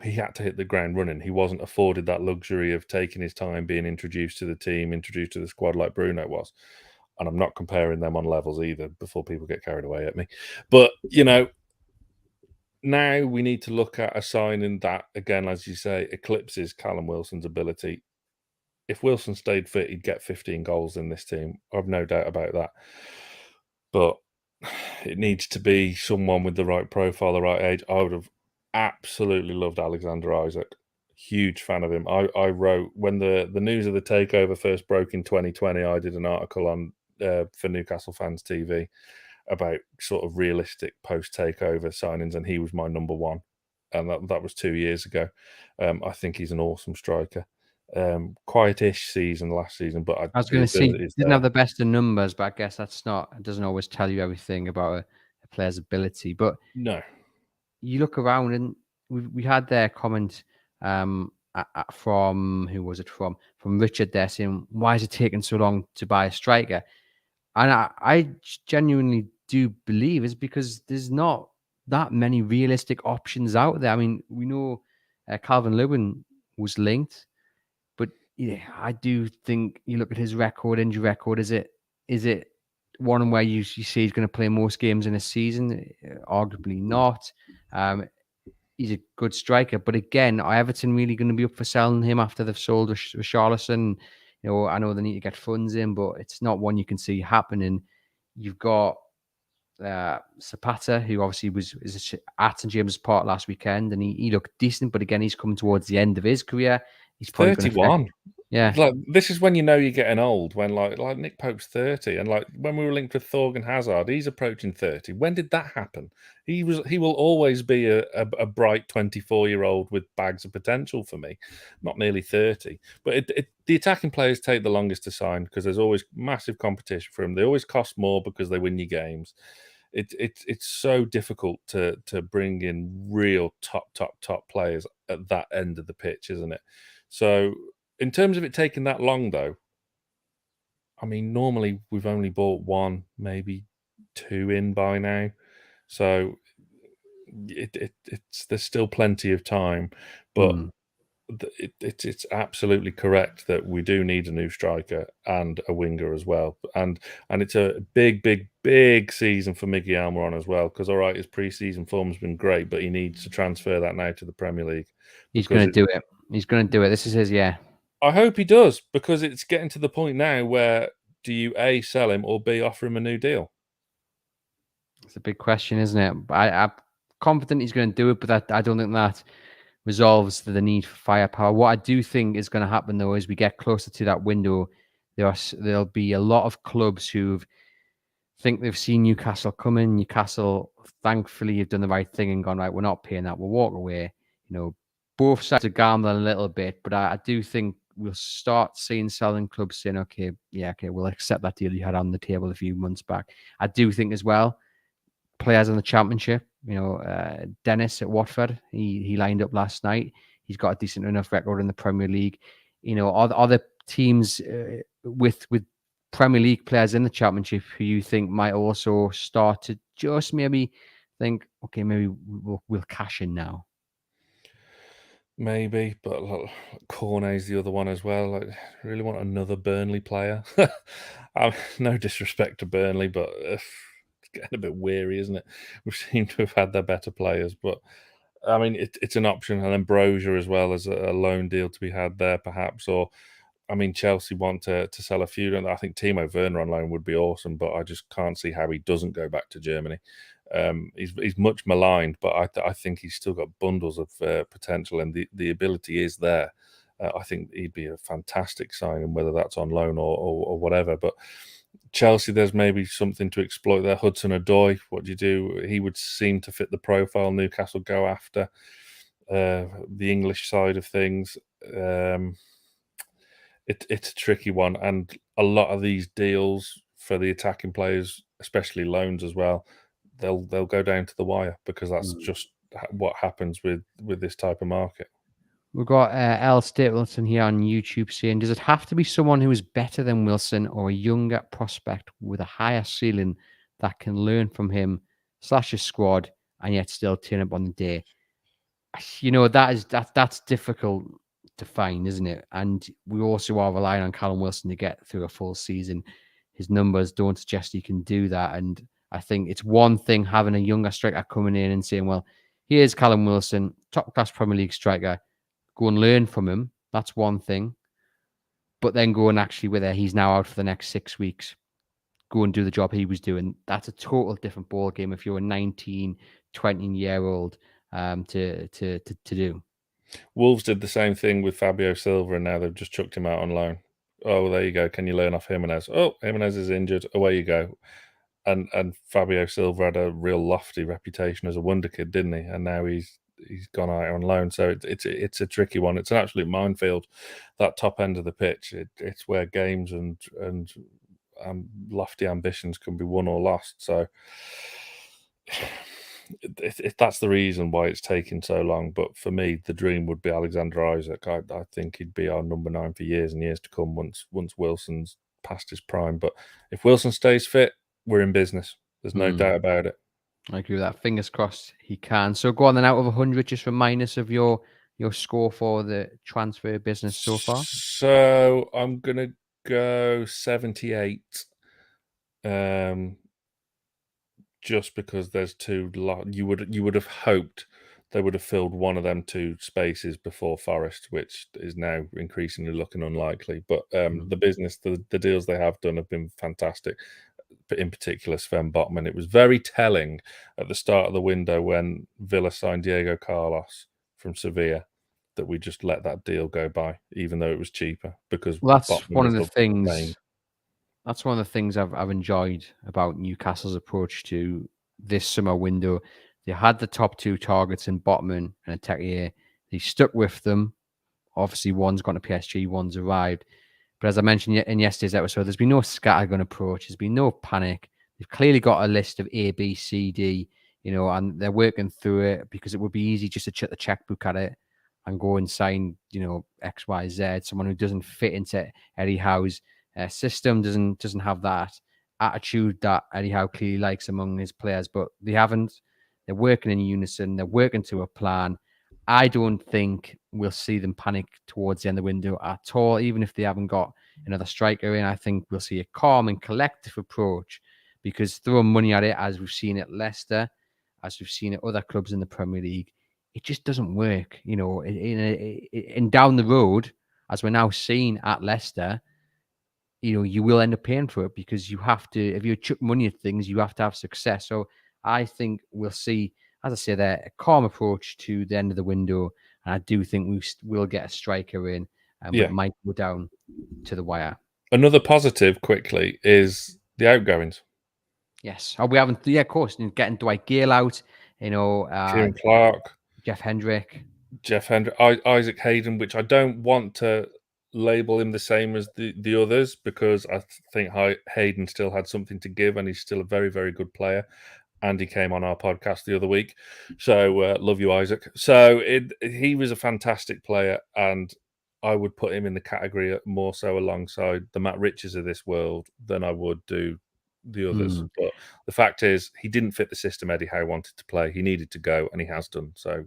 he had to hit the ground running. He wasn't afforded that luxury of taking his time, being introduced to the team, introduced to the squad like Bruno was. And I'm not comparing them on levels either before people get carried away at me. But, you know, now we need to look at a signing that, again, as you say, eclipses Callum Wilson's ability. If Wilson stayed fit, he'd get 15 goals in this team. I've no doubt about that. But it needs to be someone with the right profile, the right age. I would have absolutely loved Alexander Isak. Huge fan of him. I wrote, when the news of the takeover first broke in 2020, I did an article on for Newcastle Fans TV about sort of realistic post-takeover signings, and he was my number one. And that was 2 years ago. I think he's an awesome striker. Quietish season last season, but I was going to say he didn't have the best of numbers, but I guess it doesn't always tell you everything about a player's ability. But no, you look around and we had their comment from who was it from Richard there saying, why is it taking so long to buy a striker? And I genuinely do believe it's because there's not that many realistic options out there. I mean, we know Calvin Lewin was linked, but yeah, I do think you look at his record, injury record. Is it one where you see he's going to play most games in a season? Arguably not. He's a good striker, but again, are Everton really going to be up for selling him after they've sold Richarlison? You know, I know they need to get funds in, but it's not one you can see happening. You've got Zapata, who obviously was at St James's Park last weekend, and he looked decent, but again, he's coming towards the end of his career. He's probably 31. Yeah. Like, this is when you know you're getting old, when like Nick Pope's 30, and like when we were linked with Thorgan Hazard, he's approaching 30. When did that happen? He will always be a bright 24-year-old with bags of potential for me, not nearly 30. But the attacking players take the longest to sign because there's always massive competition for them. They always cost more because they win your games. It's so difficult to bring in real top players at that end of the pitch, isn't it? So in terms of it taking that long, though, I mean, normally we've only bought one, maybe two in by now, so there's still plenty of time. But it's absolutely correct that we do need a new striker and a winger as well, and it's a big season for Miggy Almiron as well. Because all right, his pre-season form's been great, but he needs to transfer that now to the Premier League. He's going to do it. He's going to do it. This is his year. I hope he does, because it's getting to the point now where do you A, sell him, or B, offer him a new deal? It's a big question, isn't it? I'm confident he's going to do it, but I don't think that resolves the need for firepower. What I do think is going to happen, though, as we get closer to that window, there'll be a lot of clubs who think they've seen Newcastle coming. Newcastle, thankfully, have done the right thing and gone, right, we're not paying that. We'll walk away. You know, both sides are gambling a little bit, but I do think we'll start seeing selling clubs saying, okay, we'll accept that deal you had on the table a few months back. I do think as well, players in the Championship, you know, Dennis at Watford, he lined up last night. He's got a decent enough record in the Premier League. You know, other teams with Premier League players in the Championship who you think might also start to just maybe think, okay, maybe we'll cash in now. Maybe, but Cornet's the other one as well. Like, I really want another Burnley player. No disrespect to Burnley, but it's getting a bit weary, isn't it? We seem to have had their better players, but I mean, it's an option. And then Brozier as well as a loan deal to be had there, perhaps. Or, I mean, Chelsea want to sell a few. And I think Timo Werner on loan would be awesome, but I just can't see how he doesn't go back to Germany. He's much maligned, but I think he's still got bundles of potential, and the ability is there. I think he'd be a fantastic signing, whether that's on loan or whatever. But Chelsea, there's maybe something to exploit there. Hudson-Odoi, what do you do? He would seem to fit the profile Newcastle go after. The English side of things, it's a tricky one, and a lot of these deals for the attacking players, especially loans as well, they'll go down to the wire, because that's just what happens with this type of market. We've got L. Stapleton here on YouTube saying, does it have to be someone who is better than Wilson or a younger prospect with a higher ceiling that can learn from him / his squad and yet still turn up on the day? You know, that's difficult to find, isn't it? And we also are relying on Callum Wilson to get through a full season. His numbers don't suggest he can do that. And I think it's one thing having a younger striker coming in and saying, well, here's Callum Wilson, top class Premier League striker. Go and learn from him. That's one thing. But then go and actually, whether he's now out for the next 6 weeks, go and do the job he was doing. That's a total different ball game if you're a 19, 20-year-old to do. Wolves did the same thing with Fabio Silva, and now they've just chucked him out on loan. Oh, well, there you go. Can you learn off Jimenez? Oh, Jimenez is injured. Away you go. And Fabio Silva had a real lofty reputation as a wonder kid, didn't he? And now he's gone out on loan. So it's a tricky one. It's an absolute minefield, that top end of the pitch. It's where games and lofty ambitions can be won or lost. So if that's the reason why it's taking so long. But for me, the dream would be Alexander Isak. I think he'd be our number 9 for years and years to come once Wilson's past his prime. But if Wilson stays fit, we're in business. There's no doubt about it. I agree with that. Fingers crossed he can. So go on then, out of 100, just remind us of your score for the transfer business so far. So I'm gonna go 78. Just because there's two, you would have hoped they would have filled one of them 2 spaces before Forest, which is now increasingly looking unlikely. But the business, the deals they have done have been fantastic. But in particular, Sven Botman. It was very telling at the start of the window when Villa signed Diego Carlos from Sevilla that we just let that deal go by, even though it was cheaper, because that's Botman one of was the things. main. That's one of the things I've enjoyed about Newcastle's approach to this summer window. They had the top 2 targets in Botman and Atekier. They stuck with them. Obviously, one's gone to PSG, one's arrived. But as I mentioned in yesterday's episode, there's been no scattergun approach. There's been no panic. They've clearly got a list of A, B, C, D, and they're working through it, because it would be easy just to chuck the checkbook at it and go and sign, X, Y, Z. Someone who doesn't fit into Eddie Howe's system, doesn't have that attitude that Eddie Howe clearly likes among his players. But they haven't. They're working in unison. They're working to a plan. I don't think we'll see them panic towards the end of the window at all, even if they haven't got another striker in. I think we'll see a calm and collective approach, because throwing money at it, as we've seen at Leicester, as we've seen at other clubs in the Premier League, it just doesn't work. And down the road, as we're now seeing at Leicester, you will end up paying for it, because you have to, if you chuck money at things, you have to have success. So I think we'll see, as I say there, a calm approach to the end of the window. And I do think we will get a striker in, but it might go down to the wire. Another positive, quickly, is the outgoings. Yes. Oh, we haven't, of course, getting Dwight Gale out, Kieran Clark, Jeff Hendrick, Isaac Hayden, which I don't want to label him the same as the others, because I think Hayden still had something to give, and he's still a very, very good player. Andy came on our podcast the other week, so love you, Isaac. So he was a fantastic player, and I would put him in the category more so alongside the Matt Riches of this world than I would do the others. But the fact is, he didn't fit the system Eddie Howe wanted to play. He needed to go, and he has done. So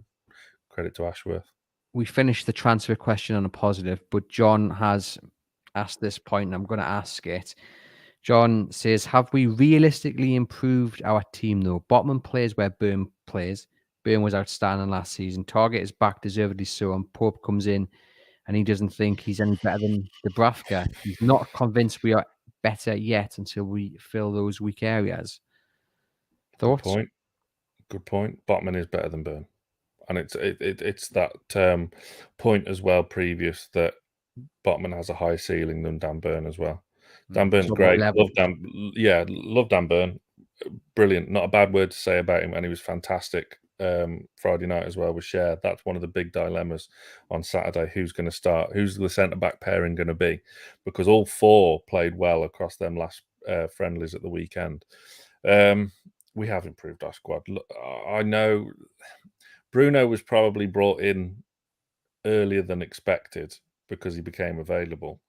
credit to Ashworth. We finished the transfer question on a positive, but John has asked this point, and I'm going to ask it. John says, have we realistically improved our team, though? Botman plays where Burn plays. Burn was outstanding last season. Target is back, deservedly so, and Pope comes in, and he doesn't think he's any better than Dubravka. He's not convinced we are better yet until we fill those weak areas. Thoughts? Good point. Botman is better than Burn. And it's that point as well previous that Botman has a higher ceiling than Dan Burn as well. Dan Burn's great. Love Dan Burn. Brilliant. Not a bad word to say about him. And he was fantastic Friday night as well with Cher. That's one of the big dilemmas on Saturday. Who's going to start? Who's the centre-back pairing going to be? Because all 4 played well across them last friendlies at the weekend. We have improved our squad. I know Bruno was probably brought in earlier than expected because he became available.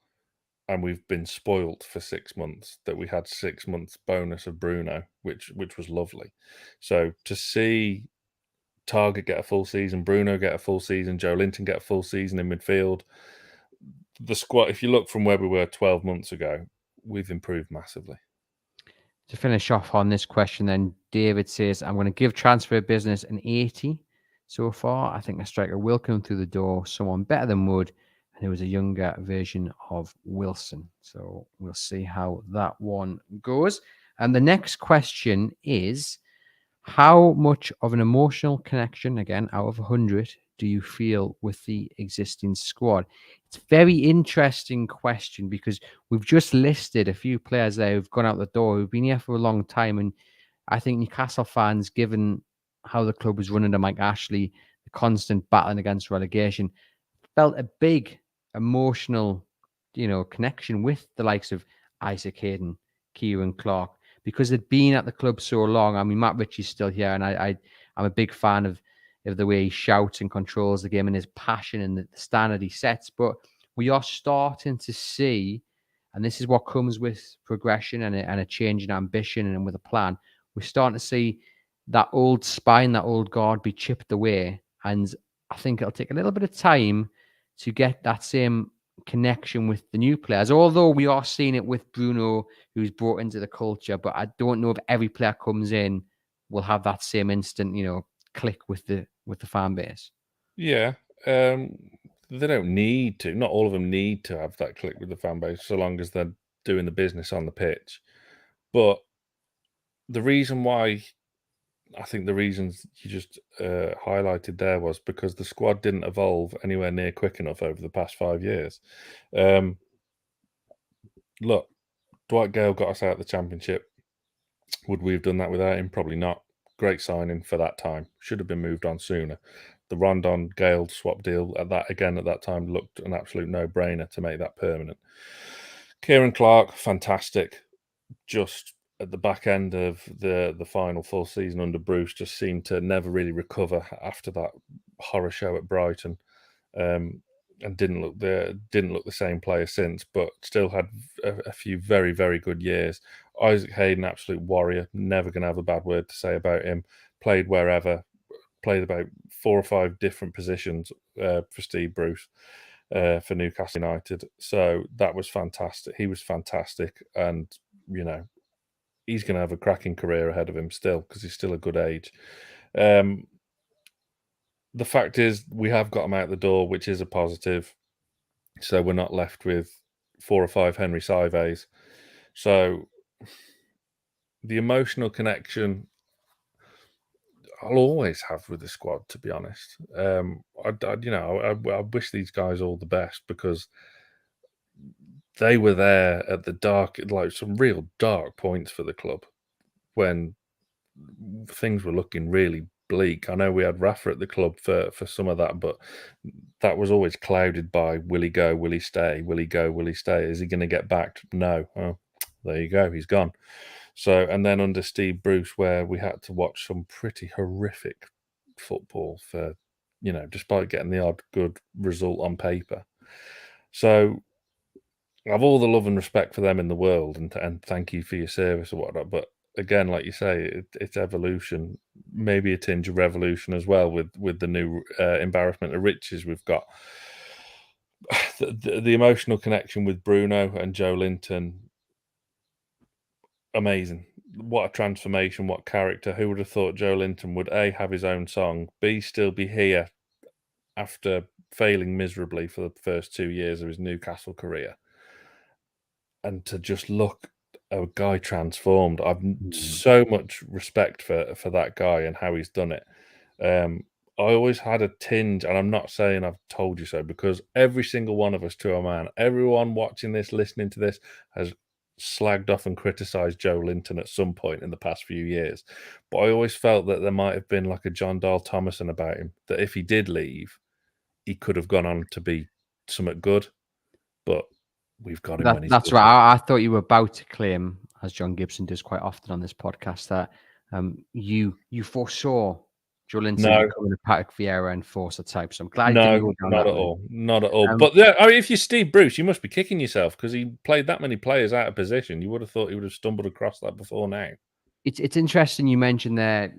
And we've been spoilt for 6 months that we had 6 months bonus of Bruno, which was lovely. So to see Target get a full season, Bruno get a full season, Joe Linton get a full season in midfield, the squad, if you look from where we were 12 months ago, we've improved massively. To finish off on this question, then, David says, I'm going to give transfer business an 80 so far. I think a striker will come through the door, someone better than Wood, and it was a younger version of Wilson. So we'll see how that one goes. And the next question is, how much of an emotional connection, again, out of 100, do you feel with the existing squad? It's a very interesting question, because we've just listed a few players there who've gone out the door, who've been here for a long time. And I think Newcastle fans, given how the club was running under Mike Ashley, the constant battling against relegation, felt a big emotional, connection with the likes of Isaac Hayden, Kieran Clark. because they'd been at the club so long. I mean, Matt Ritchie's still here, and I'm a big fan of the way he shouts and controls the game and his passion and the standard he sets. But we are starting to see, and this is what comes with progression and a change in ambition and with a plan. We're starting to see that old spine, that old guard be chipped away. And I think it'll take a little bit of time to get that same connection with the new players, although we are seeing it with Bruno, who's brought into the culture. But I don't know if every player comes in will have that same instant, click with the fan base. Yeah. They don't need to. Not all of them need to have that click with the fan base, so long as they're doing the business on the pitch. But the reason why, I think the reasons you just highlighted there was because the squad didn't evolve anywhere near quick enough over the past 5 years. Look, Dwight Gale got us out of the Championship. Would we have done that without him? Probably not. Great signing for that time. Should have been moved on sooner. The Rondon Gale swap deal at that time looked an absolute no-brainer to make that permanent. Kieran Clark, fantastic. Just at the back end of the final full season under Bruce, just seemed to never really recover after that horror show at Brighton, and didn't look the same player since, but still had a few very, very good years. Isaac Hayden, absolute warrior, never going to have a bad word to say about him. Played wherever, played about 4 or 5 different positions for Steve Bruce for Newcastle United. So that was fantastic. He was fantastic, and he's going to have a cracking career ahead of him still, because he's still a good age. The fact is, we have got him out the door, which is a positive. So we're not left with 4 or 5 Henry Saives. So the emotional connection I'll always have with the squad, to be honest. I wish these guys all the best, because they were there at the dark, like some real dark points for the club when things were looking really bleak. I know we had Rafa at the club for some of that, but that was always clouded by, will he go, will he stay, will he go, will he stay, is he going to get back? No. Oh, there you go, he's gone. So, and then under Steve Bruce, where we had to watch some pretty horrific football for, despite getting the odd good result on paper. So I have all the love and respect for them in the world, and thank you for your service or whatnot. But again, like you say, it's evolution, maybe a tinge of revolution as well with the new embarrassment of riches we've got. The emotional connection with Bruno and Joe Linton, amazing. What a transformation, what character. Who would have thought Joe Linton would A, have his own song, B, still be here after failing miserably for the first 2 years of his Newcastle career, and to just look a guy transformed. I've so much respect for that guy and how he's done it. I always had a tinge, and I'm not saying I've told you so, because every single one of us, to a man, everyone watching this, listening to this, has slagged off and criticised Joe Linton at some point in the past few years. But I always felt that there might have been like a John Dahl Thomason about him, that if he did leave, he could have gone on to be somewhat good. But we've got him when he's That's good. right. I thought you were about to claim, as John Gibson does quite often on this podcast, that you foresaw Joe Linton becoming a Patrick Vieira enforcer type. So I'm glad you didn't go down not that at way. all. Not at all. But yeah, I mean, if you're Steve Bruce, you must be kicking yourself, because he played that many players out of position. You would have thought he would have stumbled across that before now. It's interesting you mentioned there,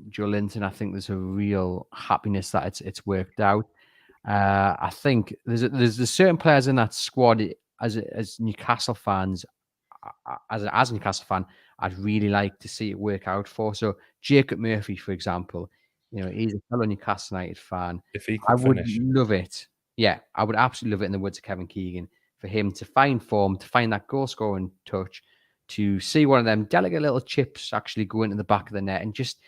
Joe Linton. I think there's a real happiness that it's worked out. I think there's certain players in that squad, as Newcastle fans, as a Newcastle fan, I'd really like to see it work out for. So Jacob Murphy, for example, he's a fellow Newcastle United fan. If he I could would finish. love it. Yeah, I would absolutely love it in the words of Kevin Keegan, for him to find form, to find that goal scoring touch, to see one of them delicate little chips actually go into the back of the net, and just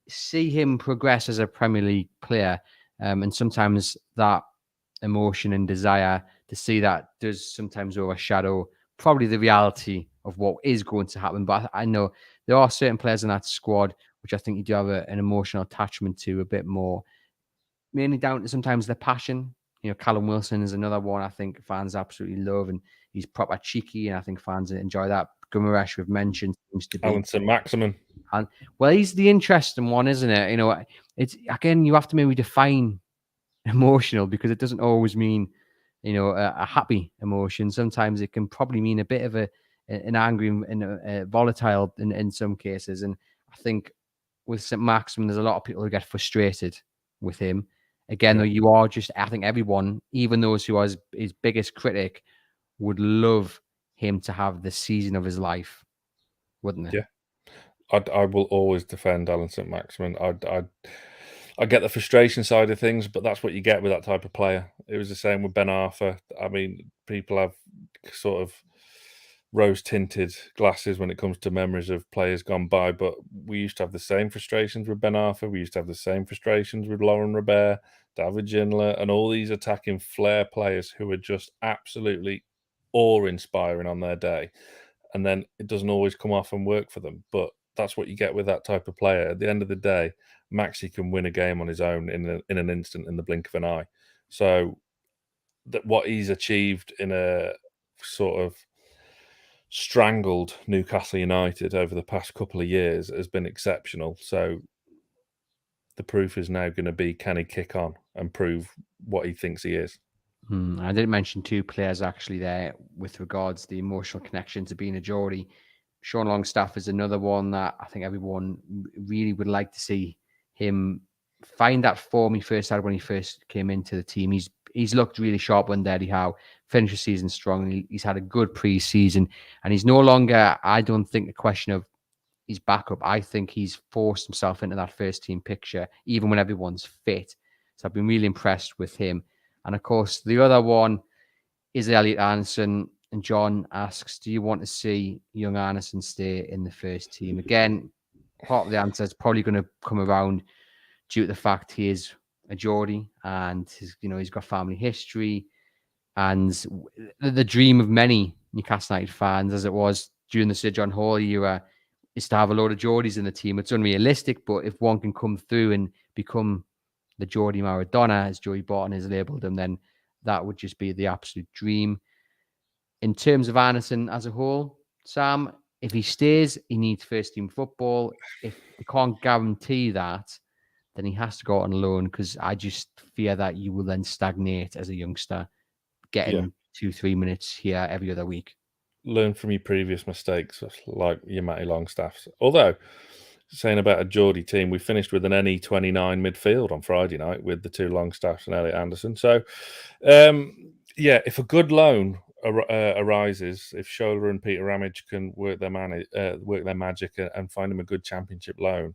see him progress as a Premier League player. And sometimes that emotion and desire to see that does sometimes overshadow probably the reality of what is going to happen. But I know there are certain players in that squad which I think you do have an emotional attachment to a bit more, mainly down to sometimes their passion. Callum Wilson is another one I think fans absolutely love, and he's proper cheeky, and I think fans enjoy that. Gumaresh, we've mentioned, seems to be Alan St-Maximin. And well, he's the interesting one, isn't it? You know, it's again, you have to maybe define emotional, because it doesn't always mean, you know, a happy emotion. Sometimes it can probably mean a bit of an angry and a volatile in some cases. And I think with St. Maximin, there's a lot of people who get frustrated with him. Again, though, you are just, I think everyone, even those who are his biggest critic, would love him to have the season of his life, wouldn't they? Yeah. I will always defend Alan St-Maximin. I get the frustration side of things, but that's what you get with that type of player. It was the same with Ben Arthur. I mean, people have sort of rose-tinted glasses when it comes to memories of players gone by, but we used to have the same frustrations with Ben Arthur. We used to have the same frustrations with Laurent Robert, David Ginola, and all these attacking flair players who are just absolutely awe-inspiring on their day. And then it doesn't always come off and work for them. But that's what you get with that type of player. At the end of the day, Maxi can win a game on his own in an instant, in the blink of an eye. So that what he's achieved in a sort of strangled Newcastle United over the past couple of years has been exceptional. So the proof is now going to be, can he kick on and prove what he thinks he is? I did mention two players actually there with regards to the emotional connection to being a Geordie. Sean Longstaff is another one that I think everyone really would like to see him find that form he first had when he first came into the team. He's looked really sharp when Eddie Howe finished the season strong. He's had a good pre-season, and he's no longer, I don't think, a question of his backup. I think he's forced himself into that first team picture, even when everyone's fit. So I've been really impressed with him. And of course, the other one is Elliot Anderson. And John asks, do you want to see young Anderson stay in the first team? Again, part of the answer is probably going to come around due to the fact he is a Geordie and he's got family history. And the dream of many Newcastle United fans, as it was during the Sir John Hall era, is to have a load of Geordies in the team. It's unrealistic, but if one can come through and become the Geordie Maradona, as Joey Barton has labelled him, then that would just be the absolute dream. In terms of Anderson as a whole, Sam, if he stays, he needs first team football. If they can't guarantee that, then he has to go out on loan, because I just fear that you will then stagnate as a youngster, getting 2-3 minutes here every other week. Learn from your previous mistakes, like your Matty Longstaffs. Although, saying about a Geordie team, we finished with an NE29 midfield on Friday night with the two Longstaffs and Elliot Anderson. So, if a good loan arises, if Shola and Peter Ramage can work their magic and find him a good championship loan,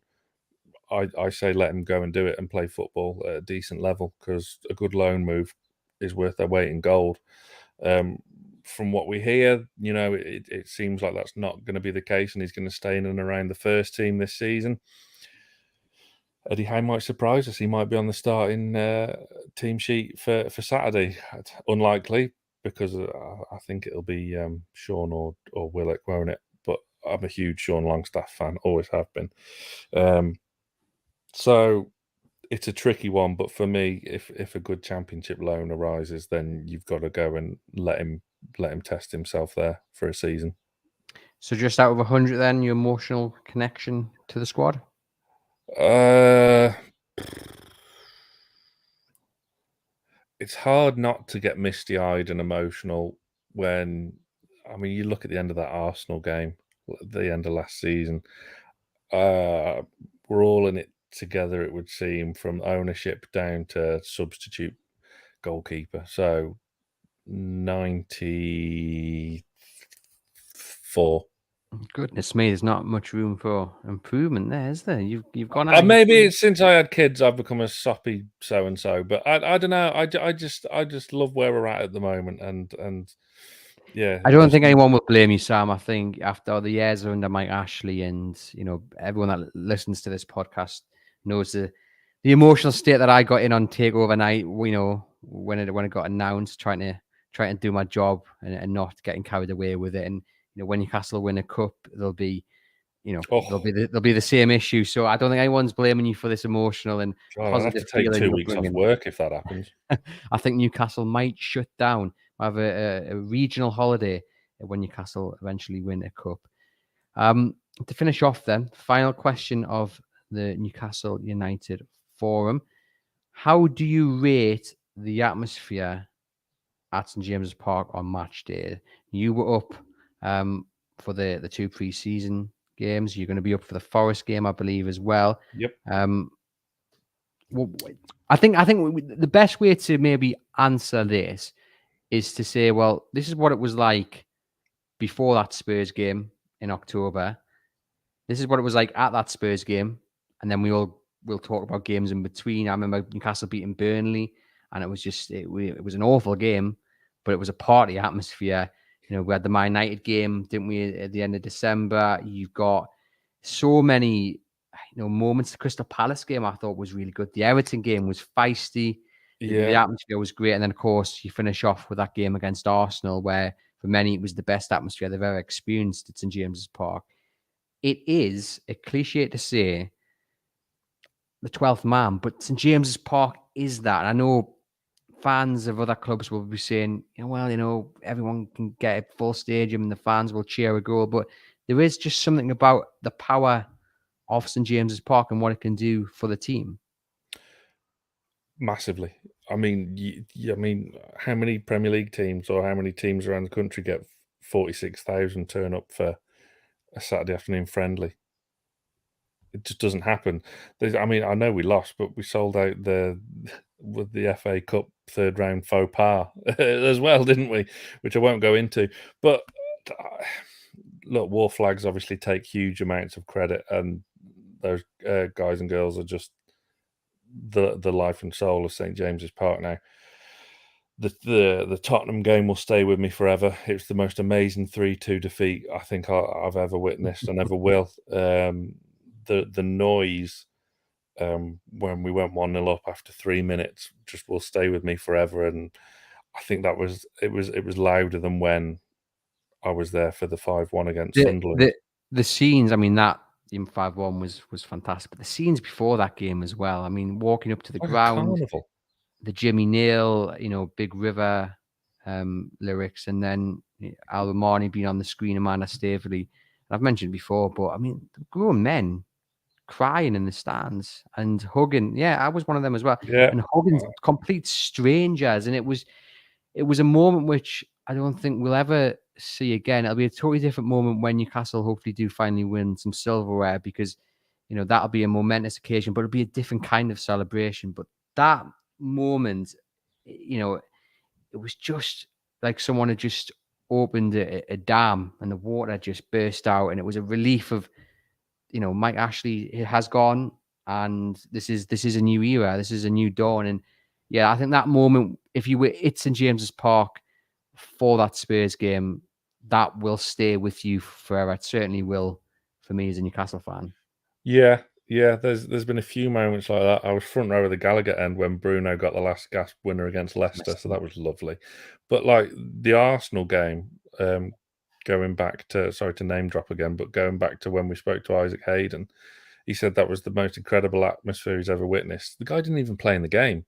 I say let him go and do it and play football at a decent level, because a good loan move is worth their weight in gold. From what we hear, it seems like that's not going to be the case, and he's going to stay in and around the first team this season. Eddie Howe might surprise us. He might be on the starting team sheet for Saturday. It's unlikely, because I think it'll be Sean or Willock, won't it? But I'm a huge Sean Longstaff fan, always have been. So it's a tricky one, but for me, if a good championship loan arises, then you've got to go and let him test himself there for a season. So just out of 100 then, your emotional connection to the squad? It's hard not to get misty-eyed and emotional when, you look at the end of that Arsenal game, the end of last season. We're all in it together, it would seem, from ownership down to substitute goalkeeper. So 94. Goodness me, there's not much room for improvement there, is there? You've gone out. Maybe since I had kids, I've become a soppy so and so. But I don't know. I just love where we're at the moment, and yeah. I don't think anyone will blame you, Sam. I think after the years under Mike Ashley, and everyone that listens to this podcast knows the emotional state that I got in on Takeover Night. When it got announced, trying to do my job and not getting carried away with it. And when Newcastle win a cup, there'll be the same issue. So I don't think anyone's blaming you for this emotional and positive. I'd have to take 2 weeks off work if that happens. I think Newcastle might shut down. have a regional holiday when Newcastle eventually win a cup. To finish off then, final question of the Newcastle United Forum. How do you rate the atmosphere at St James's Park on match day? You were up for the 2 pre-season games. You're going to be up for the Forest game, I believe, as well. Yep. Well, I think the best way to maybe answer this is to say, well, this is what it was like before that Spurs game in October. This is what it was like at that Spurs game, and then we'll talk about games in between. I remember Newcastle beating Burnley, and it was just it was an awful game, but it was a party atmosphere. You know, we had the Man United game, didn't we, at the end of December? You've got so many, moments. The Crystal Palace game I thought was really good. The Everton game was feisty. The Yeah. atmosphere was great, and then of course you finish off with that game against Arsenal, where for many it was the best atmosphere they've ever experienced at St James's Park. It is a cliche to say the 12th man, but St James's Park is that. And I know fans of other clubs will be saying, well, everyone can get a full stadium and the fans will cheer a goal, but there is just something about the power of St James's Park and what it can do for the team. Massively. I mean, how many Premier League teams or how many teams around the country get 46,000 turn up for a Saturday afternoon friendly? It just doesn't happen. I know we lost, but we sold out with the FA Cup third round faux pas as well, didn't we? Which I won't go into. But look, War Flags obviously take huge amounts of credit, and those guys and girls are just the life and soul of St James's Park now. The Tottenham game will stay with me forever. It was the most amazing 3-2 defeat I think I've ever witnessed and ever will. The noise when we went 1-0 up after 3 minutes just will stay with me forever, and I think it was louder than when I was there for the 5-1 against Sunderland. The scenes, I mean, that game 5-1 was fantastic, but the scenes before that game as well. I mean, walking up to the Like a ground, carnival. the Jimmy Neal, Big River lyrics, and then Al Romani being on the screen, Amanda Staveley. I've mentioned before, but I mean, grown men crying in the stands and hugging. Yeah, I was one of them as well. Yeah. And hugging complete strangers. And it was a moment which I don't think we'll ever see again. It'll be a totally different moment when Newcastle hopefully do finally win some silverware, because that'll be a momentous occasion, but it'll be a different kind of celebration. But that moment, it was just like someone had just opened a dam and the water just burst out, and it was a relief of, Mike Ashley has gone, and this is a new era, this is a new dawn. And yeah, I think that moment, if you were at St James's Park for that Spurs game, that will stay with you forever. It certainly will for me as a Newcastle fan. Yeah. There's been a few moments like that. I was front row of the Gallagher end when Bruno got the last gasp winner against Leicester, so that was lovely. But like the Arsenal game, going back to, sorry to name drop again, but going back to when we spoke to Isaac Hayden, he said that was the most incredible atmosphere he's ever witnessed. The guy didn't even play in the game.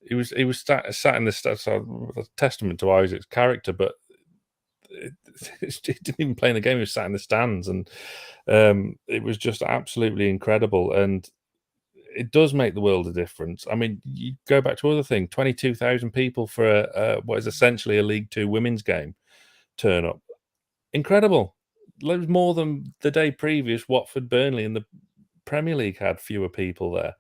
He was sat in the stands. So a testament to Isaac's character, but he didn't even play in the game. He was sat in the stands, and it was just absolutely incredible. And it does make the world a difference. I mean, you go back to other thing: 22,000 people for what is essentially a League Two women's game turn up. Incredible. There was more than the day previous. Watford, Burnley, and the Premier League had fewer people there.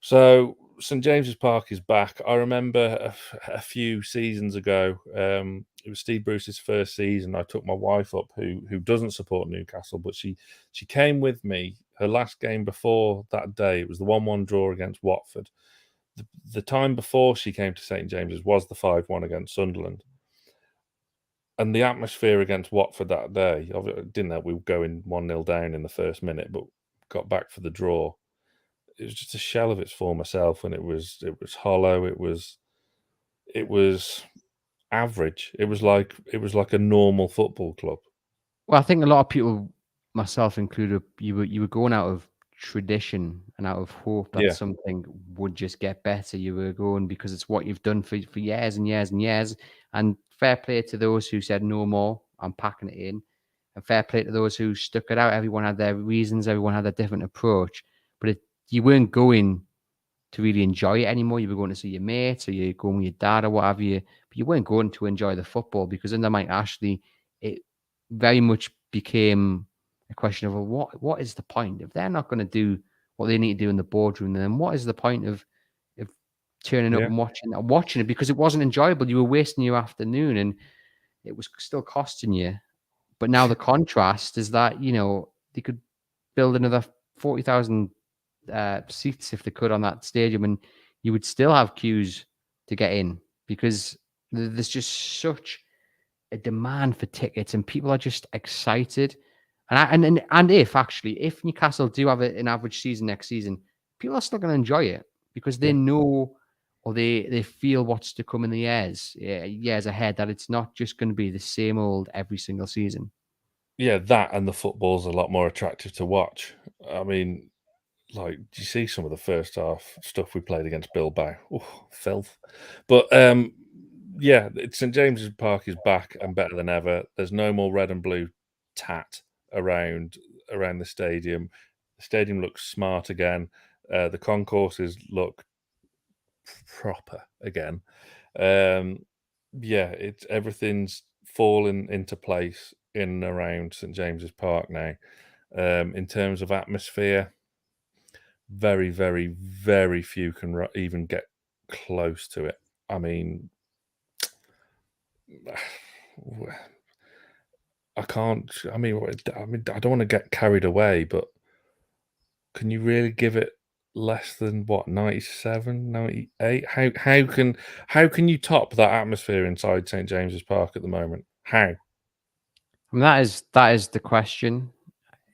So St James's Park is back. I remember a few seasons ago, it was Steve Bruce's first season. I took my wife up, who doesn't support Newcastle, but she came with me. Her last game before that day, it was the 1-1 draw against Watford. The time before she came to St James's was the 5-1 against Sunderland. And the atmosphere against Watford that day, I didn't know we were going 1-0 down in the first minute, but got back for the draw. It was just a shell of its former self, and it was hollow. It was average. It was like a normal football club. Well, I think a lot of people, myself included, you were going out of tradition and out of hope that something would just get better. You were going because it's what you've done for years and years and years. And fair play to those who said no more, I'm packing it in. And fair play to those who stuck it out. Everyone had their reasons. Everyone had a different approach. But you weren't going to really enjoy it anymore. You were going to see your mates, or you're going with your dad or whatever. But you weren't going to enjoy the football, because under Mike Ashley, it very much became a question of, well, what is the point? If they're not going to do what they need to do in the boardroom, then what is the point of turning up and watching it? Because it wasn't enjoyable. You were wasting your afternoon, and it was still costing you. But now the contrast is that, they could build another 40,000 seats if they could on that stadium, and you would still have queues to get in, because there's just such a demand for tickets, and people are just excited. And if Newcastle do have an average season next season, people are still going to enjoy it, because they know, or they feel what's to come in the years ahead, that it's not just going to be the same old every single season. Yeah, that and the football's a lot more attractive to watch. I mean, like, do you see some of the first half stuff we played against Bilbao? Oh, filth. But yeah, St James's Park is back and better than ever. There's no more red and blue tat around the stadium. The stadium looks smart again. The concourses look proper again. Yeah, everything's fallen into place in and around St James's Park now. In terms of atmosphere, very, very, very few can even get close to it. I mean, I can't. I mean, I don't want to get carried away, but can you really give it less than what, 97, 98? How can you top that atmosphere inside St James's Park at the moment? How? I mean, that is the question.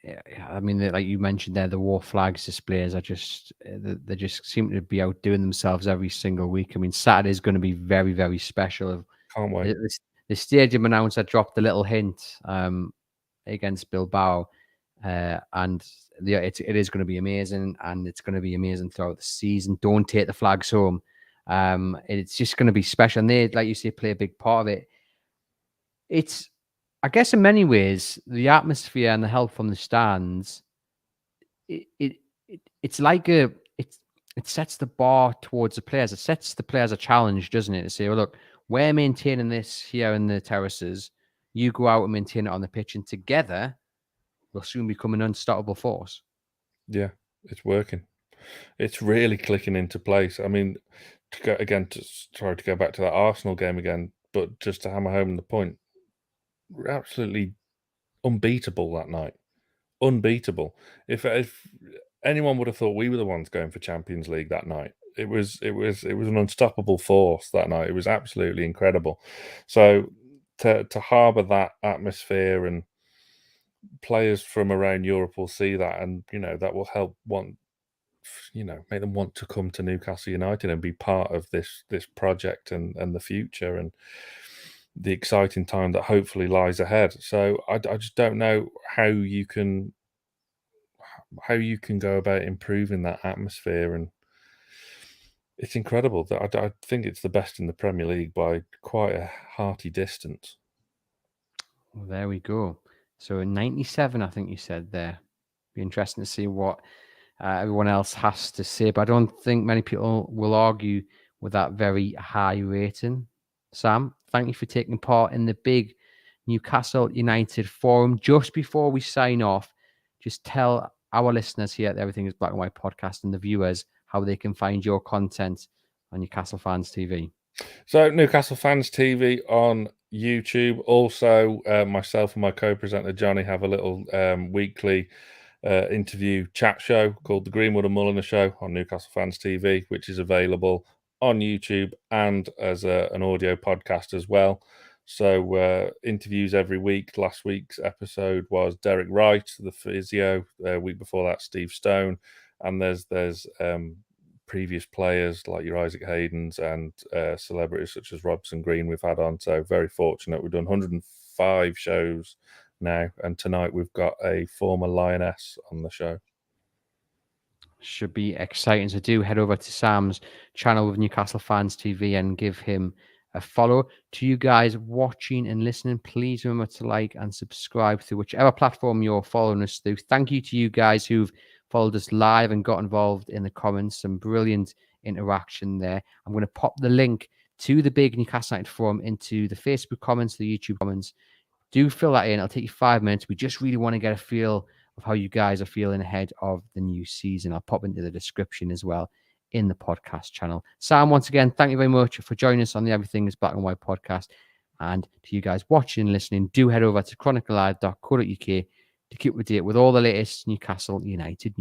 Yeah, I mean, like you mentioned there, the war flags displays are just they just seem to be outdoing themselves every single week. I mean, Saturday is going to be very, very special. Can't wait. The stadium announcer dropped a little hint against Bilbao, and it is going to be amazing, and it's going to be amazing throughout the season. Don't take the flags home. It's just going to be special, and they, like you say, play a big part of it. It's, I guess, in many ways, the atmosphere and the help from the stands, it's like it sets the bar towards the players. It sets the players a challenge, doesn't it? To say, well, look, we're maintaining this here in the terraces. You go out and maintain it on the pitch, and together we'll soon become an unstoppable force. Yeah, it's working. It's really clicking into place. I mean, sorry to go back to that Arsenal game again, but just to hammer home the point, we're absolutely unbeatable that night. Unbeatable. If anyone would have thought we were the ones going for Champions League that night, it was an unstoppable force that night. It was absolutely incredible. So to harbour that atmosphere, and players from around Europe will see that, and that will help make them want to come to Newcastle United and be part of this project and the future and the exciting time that hopefully lies ahead. So I just don't know how you can go about improving that atmosphere, and it's incredible that I think it's the best in the Premier League by quite a hearty distance. Well, there we go. So in 97, I think you said there. Be interesting to see what everyone else has to say, but I don't think many people will argue with that very high rating. Sam, thank you for taking part in the Big Newcastle United Forum. Just before we sign off, just tell our listeners here at the Everything is Black and White podcast and the viewers how they can find your content on Newcastle Fans TV. So Newcastle Fans TV on YouTube. Also, myself and my co-presenter Johnny have a little weekly interview chat show called The Greenwood and Mulliner Show on Newcastle Fans TV, which is available on YouTube and as an audio podcast as well. So interviews every week. Last week's episode was Derek Wright, the physio. Week before that, Steve Stone. And there's previous players like your Isaac Haydens and celebrities such as Robson Green we've had on. So very fortunate. We've done 105 shows now, and tonight we've got a former Lioness on the show. Should be exciting. So do head over to Sam's channel with Newcastle Fans TV and give him a follow. To you guys watching and listening, please remember to like and subscribe through whichever platform you're following us through. Thank you to you guys who've followed us live and got involved in the comments. Some brilliant interaction there. I'm going to pop the link to the Big Newcastle United Forum into the Facebook comments, the YouTube comments. Do fill that in. It'll take you 5 minutes. We just really want to get a feel of how you guys are feeling ahead of the new season. I'll pop into the description as well in the podcast channel. Sam, once again, thank you very much for joining us on the Everything is Black and White podcast. And to you guys watching and listening, do head over to chroniclelive.co.uk to keep up to date with all the latest Newcastle United news.